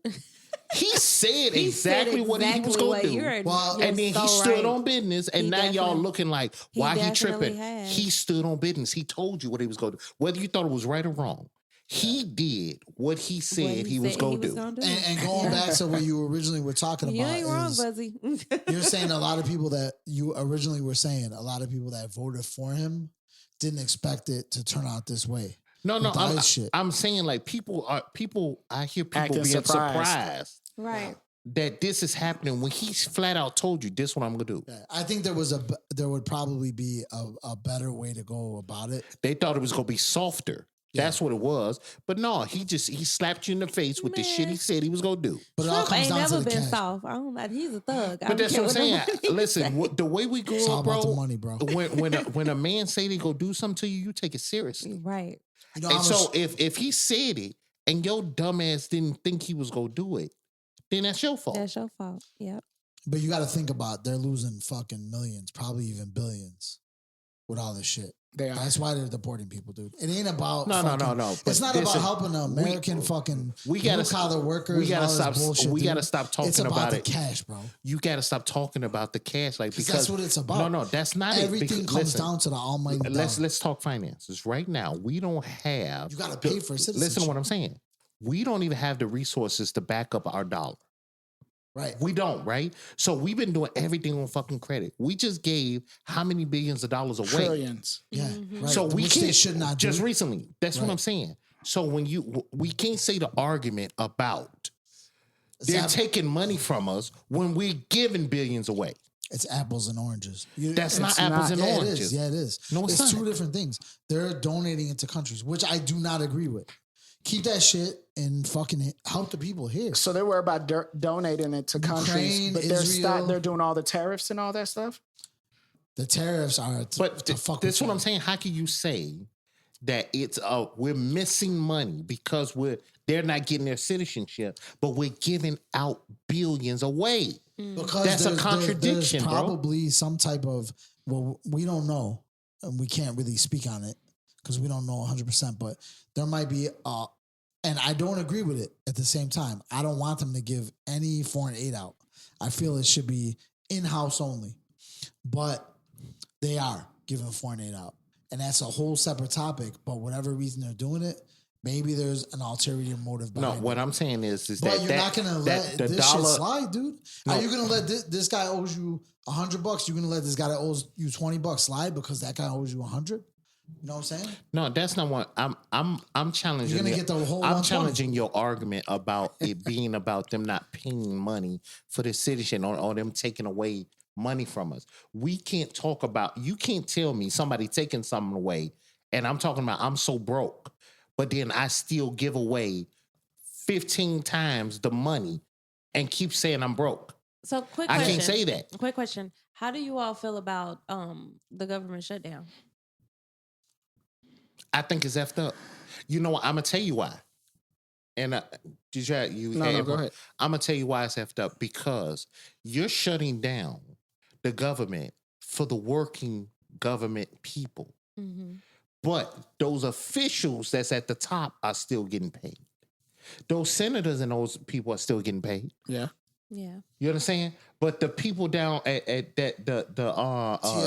He said exactly what he was going to do. Well, and then he stood on business, and now y'all looking like, why he tripping? He stood on business. He told you what he was going to do, whether you thought it was right or wrong. He did what he said he was going to do. And going back to what you originally were talking about, you ain't wrong, Buzzy. You're saying a lot of people that you originally were saying, a lot of people that voted for him didn't expect it to turn out this way. No, I'm saying like people. I hear people acting being surprised, right? That this is happening when he's flat out told you this is what I'm gonna do. Yeah, I think there would probably be a better way to go about it. They thought it was gonna be softer. Yeah. That's what it was. But no, he slapped you in the face with the shit he said he was gonna do. But Trump it all comes down never to the been cash. soft. I don't know. He's a thug. But that's what I'm saying. Listen, the way we grew up, bro. The money, bro. When a man say they go do something to you, you take it seriously, right? You know, and so if he said it and your dumbass didn't think he was gonna do it, then that's your fault. That's your fault. Yep. But you got to think about they're losing fucking millions, probably even billions, with all this shit. That's why they're deporting people, dude. It ain't about no. It's not about helping the American blue collar workers. We gotta stop. Bullshit, we gotta stop talking it's about about the it. Cash, bro. You gotta stop talking about the cash, like because that's what it's about. No, that's not Everything it. comes down to the almighty dollar. Let's talk finances right now. We don't have. You gotta pay for citizenship. Listen to what I'm saying. We don't even have the resources to back up our dollar. Right. We don't, right? So we've been doing everything on fucking credit. We just gave how many billions of dollars away? Trillions. Yeah. Mm-hmm. Right. So we Which can't, they should not just do. recently. That's what I'm saying. So we can't say the argument about they're taking money from us when we're giving billions away. It's apples and oranges. That's not apples and oranges. It is. No, it's not. Two different things. They're donating it to countries, which I do not agree with. Keep that shit and fucking help the people here. So they were about donating it to countries, but Israel, they're doing all the tariffs and all that stuff. The tariffs are to fuck that's with what I'm you. saying. How can you say that it's we're missing money because they're not getting their citizenship, but we're giving out billions away? Because That's a there's contradiction, bro. probably some type of, well, we don't know, and we can't really speak on it because we don't know 100%, but there might be, and I don't agree with it at the same time. I don't want them to give any foreign aid out. I feel it should be in-house only, but they are giving foreign aid out. And that's a whole separate topic, but whatever reason they're doing it, maybe there's an ulterior motive behind it. What I'm saying is But that you're not gonna let the this dollar shit slide, dude. No. Are you gonna let this guy owes you $100? You're gonna let this guy that owes you $20 slide because that guy owes you 100? You know what I'm saying? No, that's not what I'm challenging. You're gonna get the whole I'm 120. challenging your argument about it being about them not paying money for the citizen or them taking away money from us. We can't talk about. You can't tell me somebody taking something away, and I'm talking about I'm so broke, but then I still give away 15 times the money and keep saying I'm broke. So quick I question. can't say that. Quick question. How do you all feel about the government shutdown? I think it's effed up. You know what? I'm gonna tell you why. And No, go ahead. I'm gonna tell you why it's effed up, because you're shutting down the government for the working government people, but those officials that's at the top are still getting paid. Those senators and those people are still getting paid. Yeah. Yeah. You understand? But the people down at that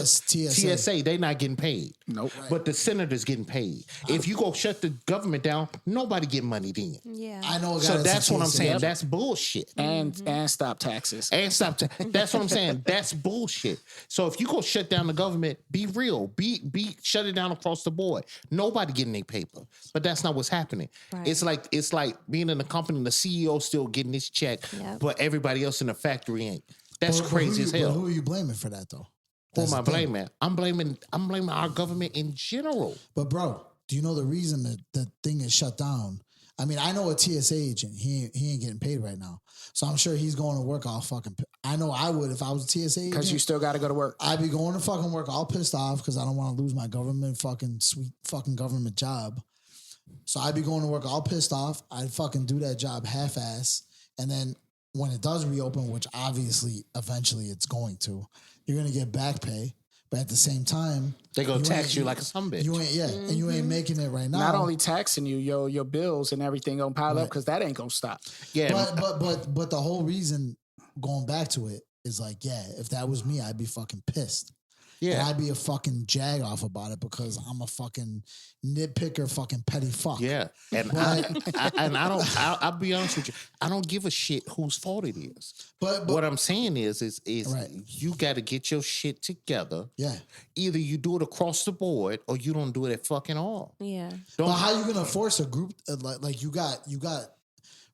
TSA, they not getting paid. Nope. Right. But the senators getting paid. If you go shut the government down, nobody get money then. Yeah. I know. So that's what I'm saying. Yep. That's bullshit. And stop taxes. And stop. That's what I'm saying. That's bullshit. So if you go shut down the government, be real. Be shut it down across the board. Nobody getting their paper. But that's not what's happening. Right. It's like being in a company, the CEO still getting his check, but everybody else in the factory ain't. That's crazy as hell. But who are you blaming for that though? Who That's am I the thing. blaming? I'm blaming our government in general. But bro, do you know the reason that the thing is shut down? I mean, I know a TSA agent. He ain't getting paid right now, so I'm sure he's going to work all fucking. I know I would if I was a TSA agent. Because you still got to go to work. I'd be going to fucking work all pissed off because I don't want to lose my government fucking sweet fucking government job. So I'd be going to work all pissed off. I'd fucking do that job half-ass, and then when it does reopen, which obviously eventually it's going to, you're gonna get back pay. But at the same time, They gonna tax you like a sumbitch. You ain't, and you ain't making it right now. Not only taxing you, your bills and everything gonna pile up because that ain't gonna stop. Yeah, but the whole reason going back to it is like, yeah, if that was me, I'd be fucking pissed. yeah. And I'd be a fucking jag off about it because I'm a fucking nitpicker, fucking petty fuck. Yeah, and I'll be honest with you. I don't give a shit whose fault it is. But what I'm saying is Right. you got to get your shit together. Yeah. Either you do it across the board or you don't do it at fucking all. Yeah. But how you gonna force a group like you got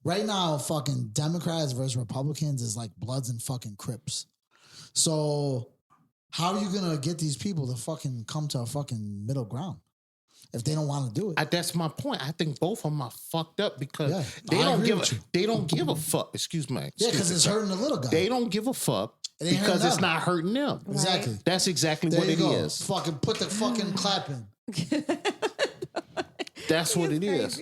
right now? Fucking Democrats versus Republicans is like Bloods and fucking Crips. So how are you gonna get these people to fucking come to a fucking middle ground if they don't want to do it? That's my point. I think both of them are fucked up because Yeah, they I don't agree give with you. they don't give a fuck. Excuse me. Yeah, because it's hurting the little guy. They don't give a fuck It ain't because hurting it's them. not hurting them. Exactly. That's exactly There what you it go. is. Fucking put the fucking clap in. That's what it is.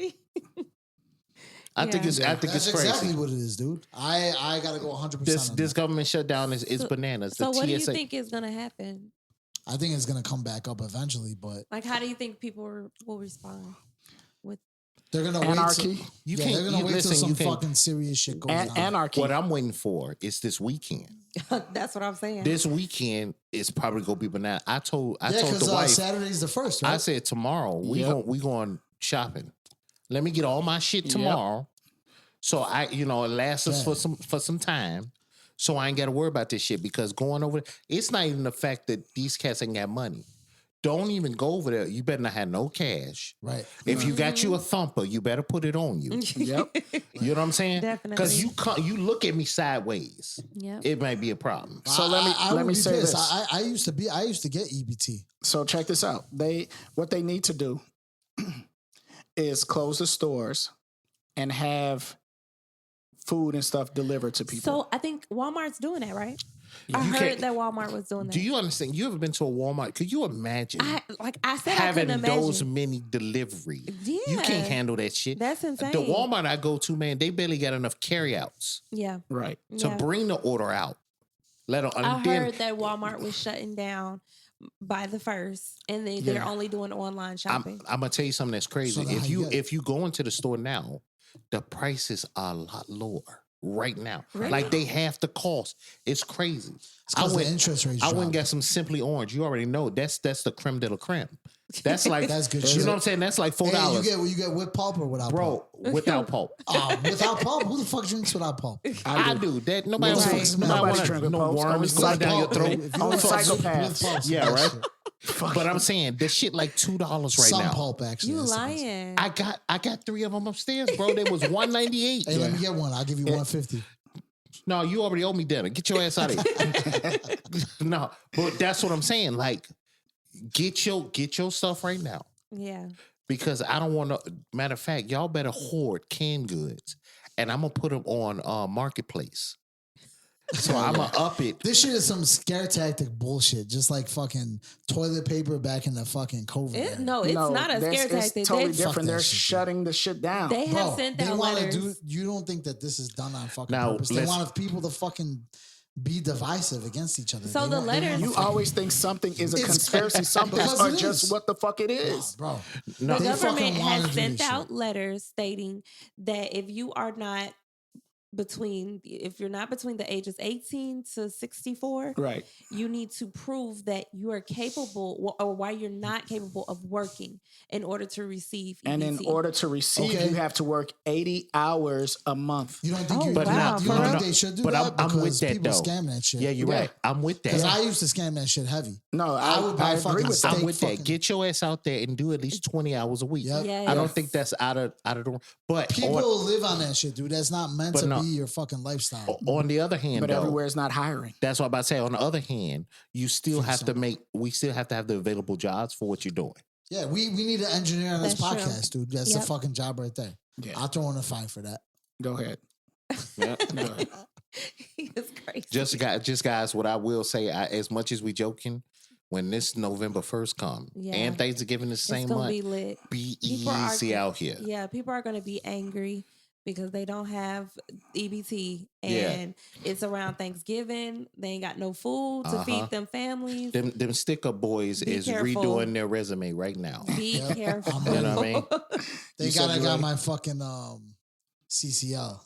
I think That's it's crazy. exactly what it is, dude. I gotta go 100%. This government shutdown is bananas. So The what do you TSA think is gonna happen? I think it's gonna come back up eventually, but Like, how do you think people will respond? With they're gonna Anarchy. wait. Till, You yeah, can't- they're gonna you- wait listen, till you some can't- fucking serious shit goes down. Anarchy. What I'm waiting for is this weekend. that's what I'm saying. This weekend is probably gonna be banana. I told Yeah, the because wife. Saturday's the first, right? I said tomorrow we going shopping. Let me get all my shit tomorrow, so it lasts us for some time. So I ain't got to worry about this shit because going over it's not even the fact that these cats ain't got money. Don't even go over there. You better not have no cash. Right. If you got you a thumper, you better put it on you. Yep. You know what I'm saying? Definitely. Because you look at me sideways. Yep. It might be a problem. So let would me be say pissed. this. I used to get EBT. So check this out. What they need to do is close the stores and have food and stuff delivered to people. So I think Walmart's doing that, right? I You heard can't- that Walmart was doing that. Do you understand? You ever been to a Walmart? Could you imagine I said I having couldn't those imagine. many delivery? Yeah. You can't handle that shit. That's insane. The Walmart I go to, man, they barely got enough carryouts Yeah. Right. to Yeah. bring the order out. I heard that Walmart was shutting down by the 1st, and they're only doing online shopping. I'm gonna tell you something that's crazy. So now If you go into the store now, the prices are a lot lower right now. Really? Like they half the cost. It's crazy. It's because the interest rates I went and dropped. got some Simply Orange. You already know that's the creme de la creme. That's like That's good You shit. know what I'm saying? That's like $4. Hey, you get with pulp or without Bro, pulp? without pulp. Without pulp? Who the fuck drinks without pulp? I do. That nobody Right. wants Nobody want drinking no pulp. worms Only going down your Pulp, throat. if you Only want pulp, psychopaths. with pulp, Yeah, that right. shit. But I'm saying this shit like $2 right Some now. pulp, actually. You that's the best. lying? I got 3 of them upstairs, bro. They was $198. Hey, let me get one. I'll give you $150. No, you already owe me dinner. Get your ass out of here. No, but that's what I'm saying. Like, get your stuff right now. Yeah. Because I don't want to. Matter of fact, y'all better hoard canned goods, and I'm gonna put them on Marketplace. So I'm gonna up it. This shit is some scare tactic bullshit. Just like fucking toilet paper back in the fucking COVID. era. No, it's not a scare it's tactic. totally They, Fuck different. that They're shit, dude. shutting the shit down. they have sent out wanna letters. you don't think that this is done on fucking Now, purpose. They let's- want people to fucking be divisive against each other. So They the want- they letters- wanna You fucking- always think something is a It's- conspiracy. Some things because are it just is. what the fuck it is. Bro, No, The they fucking government wanna has do sent this out shit. letters stating that if you are not if you're not between the ages 18 to 64, Right. you need to prove that you are capable or why you're not capable of working in order to receive EBT. And in order to receive, Okay. you have to work 80 hours a month. You don't think Oh, you, But you wow, don't for think real? they should do But that? I'm with Because that, people though. scam that shit. Yeah, you're right. I'm with Because that. I used to scam that shit heavy. No, I would buy I agree fucking with steak. that. I'm with fucking- that. Get your ass out there and do at least 20 hours a week. Yep. Yeah, I don't yes. think that's out of the. But People live on that shit, dude. That's not meant But to no. be your fucking lifestyle. on the other hand, But though, everywhere is not hiring. that's what I'm about to say. On the other hand, you still have to something. we still have to have the available jobs for what you're doing. Yeah, we need an engineer on this That's true. podcast, dude. That's the Yep. fucking job right there. Yeah. I'll throw in a fine for that. Go ahead. Yeah. Go ahead. He is crazy. just guys, what I will say, as much as we joking, when this November 1st come Yeah. and Thanksgiving the it's same gonna month, be lit. be People are- easy out here. Yeah, people are going to be angry because they don't have EBT and Yeah. it's around Thanksgiving. They ain't got no food to Uh-huh. feed them families. Them stick up boys Be is careful. redoing their resume right now. Be Yep. careful. I'm You know what I mean? They You said got I you got ready? my fucking CCL.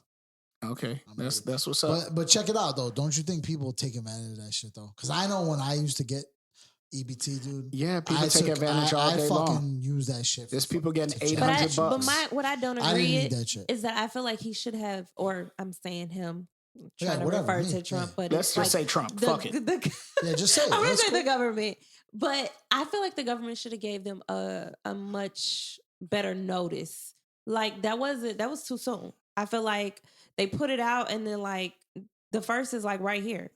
Okay. I'm That's what's up. But check it out though. Don't you think people take advantage of that shit though? Because I know when I used to get EBT, dude. Yeah, people take advantage all day I fucking long. use that shit. There's for people fucking getting to 800 charge. bucks. what I don't I didn't agree need that shit. is that I feel like he should have, or I'm saying him, Yeah, trying to whatever, refer me, to Trump, yeah. but Let's it's just like say Trump. the- Fuck it. Yeah, just say it. I'm gonna That's say cool. the government, but I feel like the government should have gave them a much better notice. Like that was too soon. I feel like they put it out and then like the first is like right here.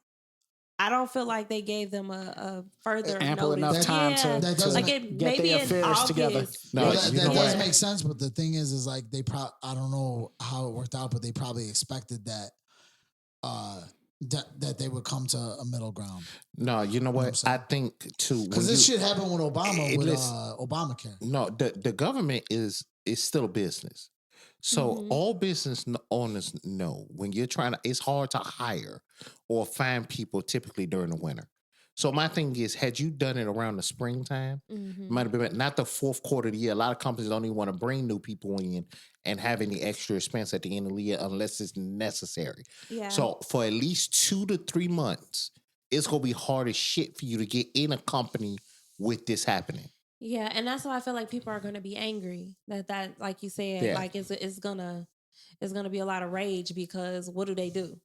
I don't feel like they gave them a further Ample notice. enough time Yeah. to, That to doesn't- Like it get maybe their in affairs together. August. No, Well, you that know does what? make sense, but the thing is like I don't know how it worked out, but they probably expected that that they would come to a middle ground. No, you know what I'm what? saying? I think too. Because this shit happened with Obama with listen. Obamacare. No, the government is still a business. So Mhm. all business owners know when you're it's hard to hire or find people typically during the winter. So my thing is, had you done it around the springtime, Mhm. might have been not the fourth quarter of the year. A lot of companies don't even want to bring new people in and have any extra expense at the end of the year unless it's necessary. Yeah. So for at least 2 to 3 months, it's gonna be hard as shit for you to get in a company with this happening. Yeah, and that's why I feel like people are going to be angry that like you said, Yeah. like it's gonna be a lot of rage because what do they do?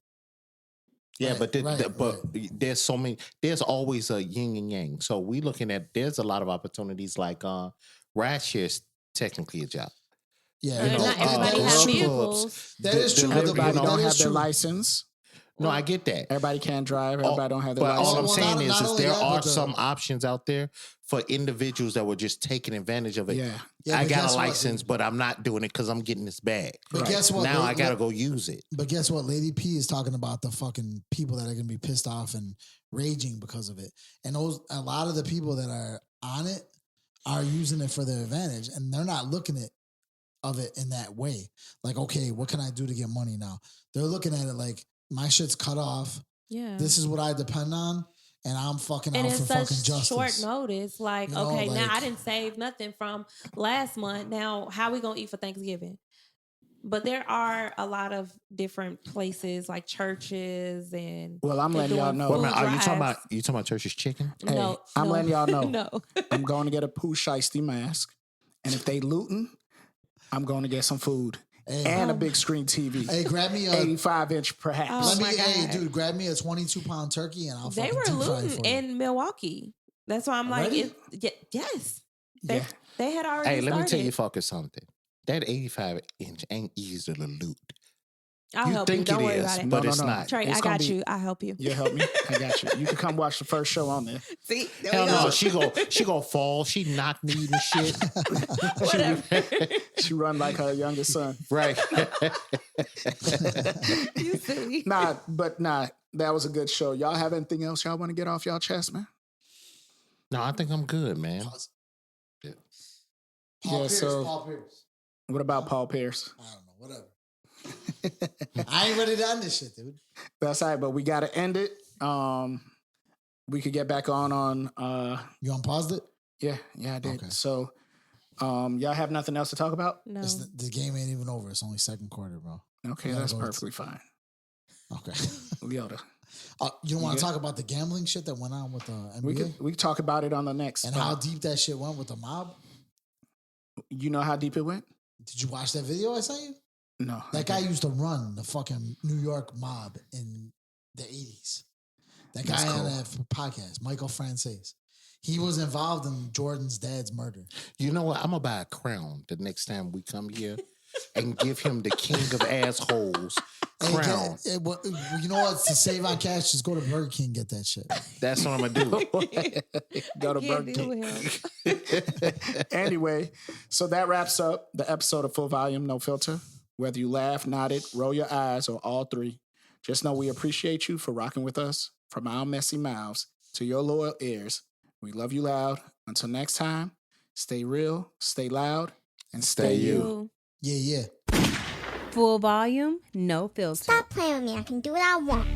Yeah, Right, but right. there's so many. There's always a yin and yang. So we looking at there's a lot of opportunities like ride share is technically a job. Yeah, You know, not everybody club has clubs, vehicles. That is true, but Everybody that don't is have their true. license. No, I get that. Everybody can't drive. Everybody don't have their But all I'm license. saying not is only there that, are but some options out there for individuals that were just taking advantage of it. Yeah. Yeah, I but got guess a what? license, but I'm not doing it because I'm getting this bag. But guess what? Now I got to go use it. But guess what? Lady P is talking about the fucking people that are going to be pissed off and raging because of it. And a lot of the people that are on it are using it for their advantage, and they're not looking at it in that way. Like, okay, what can I do to get money now? They're looking at it like, my shit's cut off. Yeah. This is what I depend on, and I'm fucking and out it's for such fucking justice. short notice. Like, You know, okay, now like- I didn't save nothing from last month. Now, how we gonna eat for Thanksgiving? But there are a lot of different places, like churches, and Well, I'm they're letting y'all doing know. Wait a food minute, are drives. you talking about church's chicken? Hey, No, I'm no, letting y'all know. No, I'm going to get a Pooh Shiesty mask. And if they looting, I'm going to get some food. Hey, And a big screen TV. hey, grab me a 85-inch perhaps. Oh, let me, my hey, God. dude, grab me a 22-pound turkey, and I'll they fucking were deep fry it looting for you. in Milwaukee. That's why I'm Already? like, yes, Yeah. they had already. Hey, let me tell you started. fuckers something. That 85-inch ain't easy to loot. I'll You help you. think Don't it worry is, about it. but No, it's no. not. Trey, It's I gonna got be- you. I'll help you. You help me? I got you. You can come watch the first show on there. See, there Hell we go. no, she go fall. She knock kneed and shit. Whatever. She run like her youngest son. Right. You silly. Nah, that was a good show. Y'all have anything else y'all want to get off y'all chest, man? No, I think I'm good, man. Paul Yeah, Pierce, so- Paul Pierce. What about Paul Pierce? I don't know, whatever. I ain't ready to end this shit, dude. That's all right, but we got to end it. We could get back on. You unpaused it? Yeah, I did. Okay. So, y'all have nothing else to talk about? No. The game ain't even over. It's only second quarter, bro. Okay, Yeah, that's go perfectly fine. Okay. Leota. You don't want Yeah. to talk about the gambling shit that went on with the NBA? We can talk about it on the next. And how deep that shit went with the mob? You know how deep it went? Did you watch that video I sent you? No. That guy used to run the fucking New York mob in the 80s. That guy That's on cool. that podcast, Michael Francis. He was involved in Jordan's dad's murder. You know what? I'm gonna buy a crown the next time we come here and give him the king of assholes Hey, crown. you know what? To save on cash, just go to Burger King and get that shit. That's what I'm gonna do. Go to Can't Burger deal King. with him. Anyway, so that wraps up the episode of Full Volume, No Filter. Whether you laugh, nodded, roll your eyes, or all three, just know we appreciate you for rocking with us. From our messy mouths to your loyal ears, we love you loud. Until next time, stay real, stay loud, and stay you. Yeah. Full volume, no filter. Stop playing with me. I can do what I want.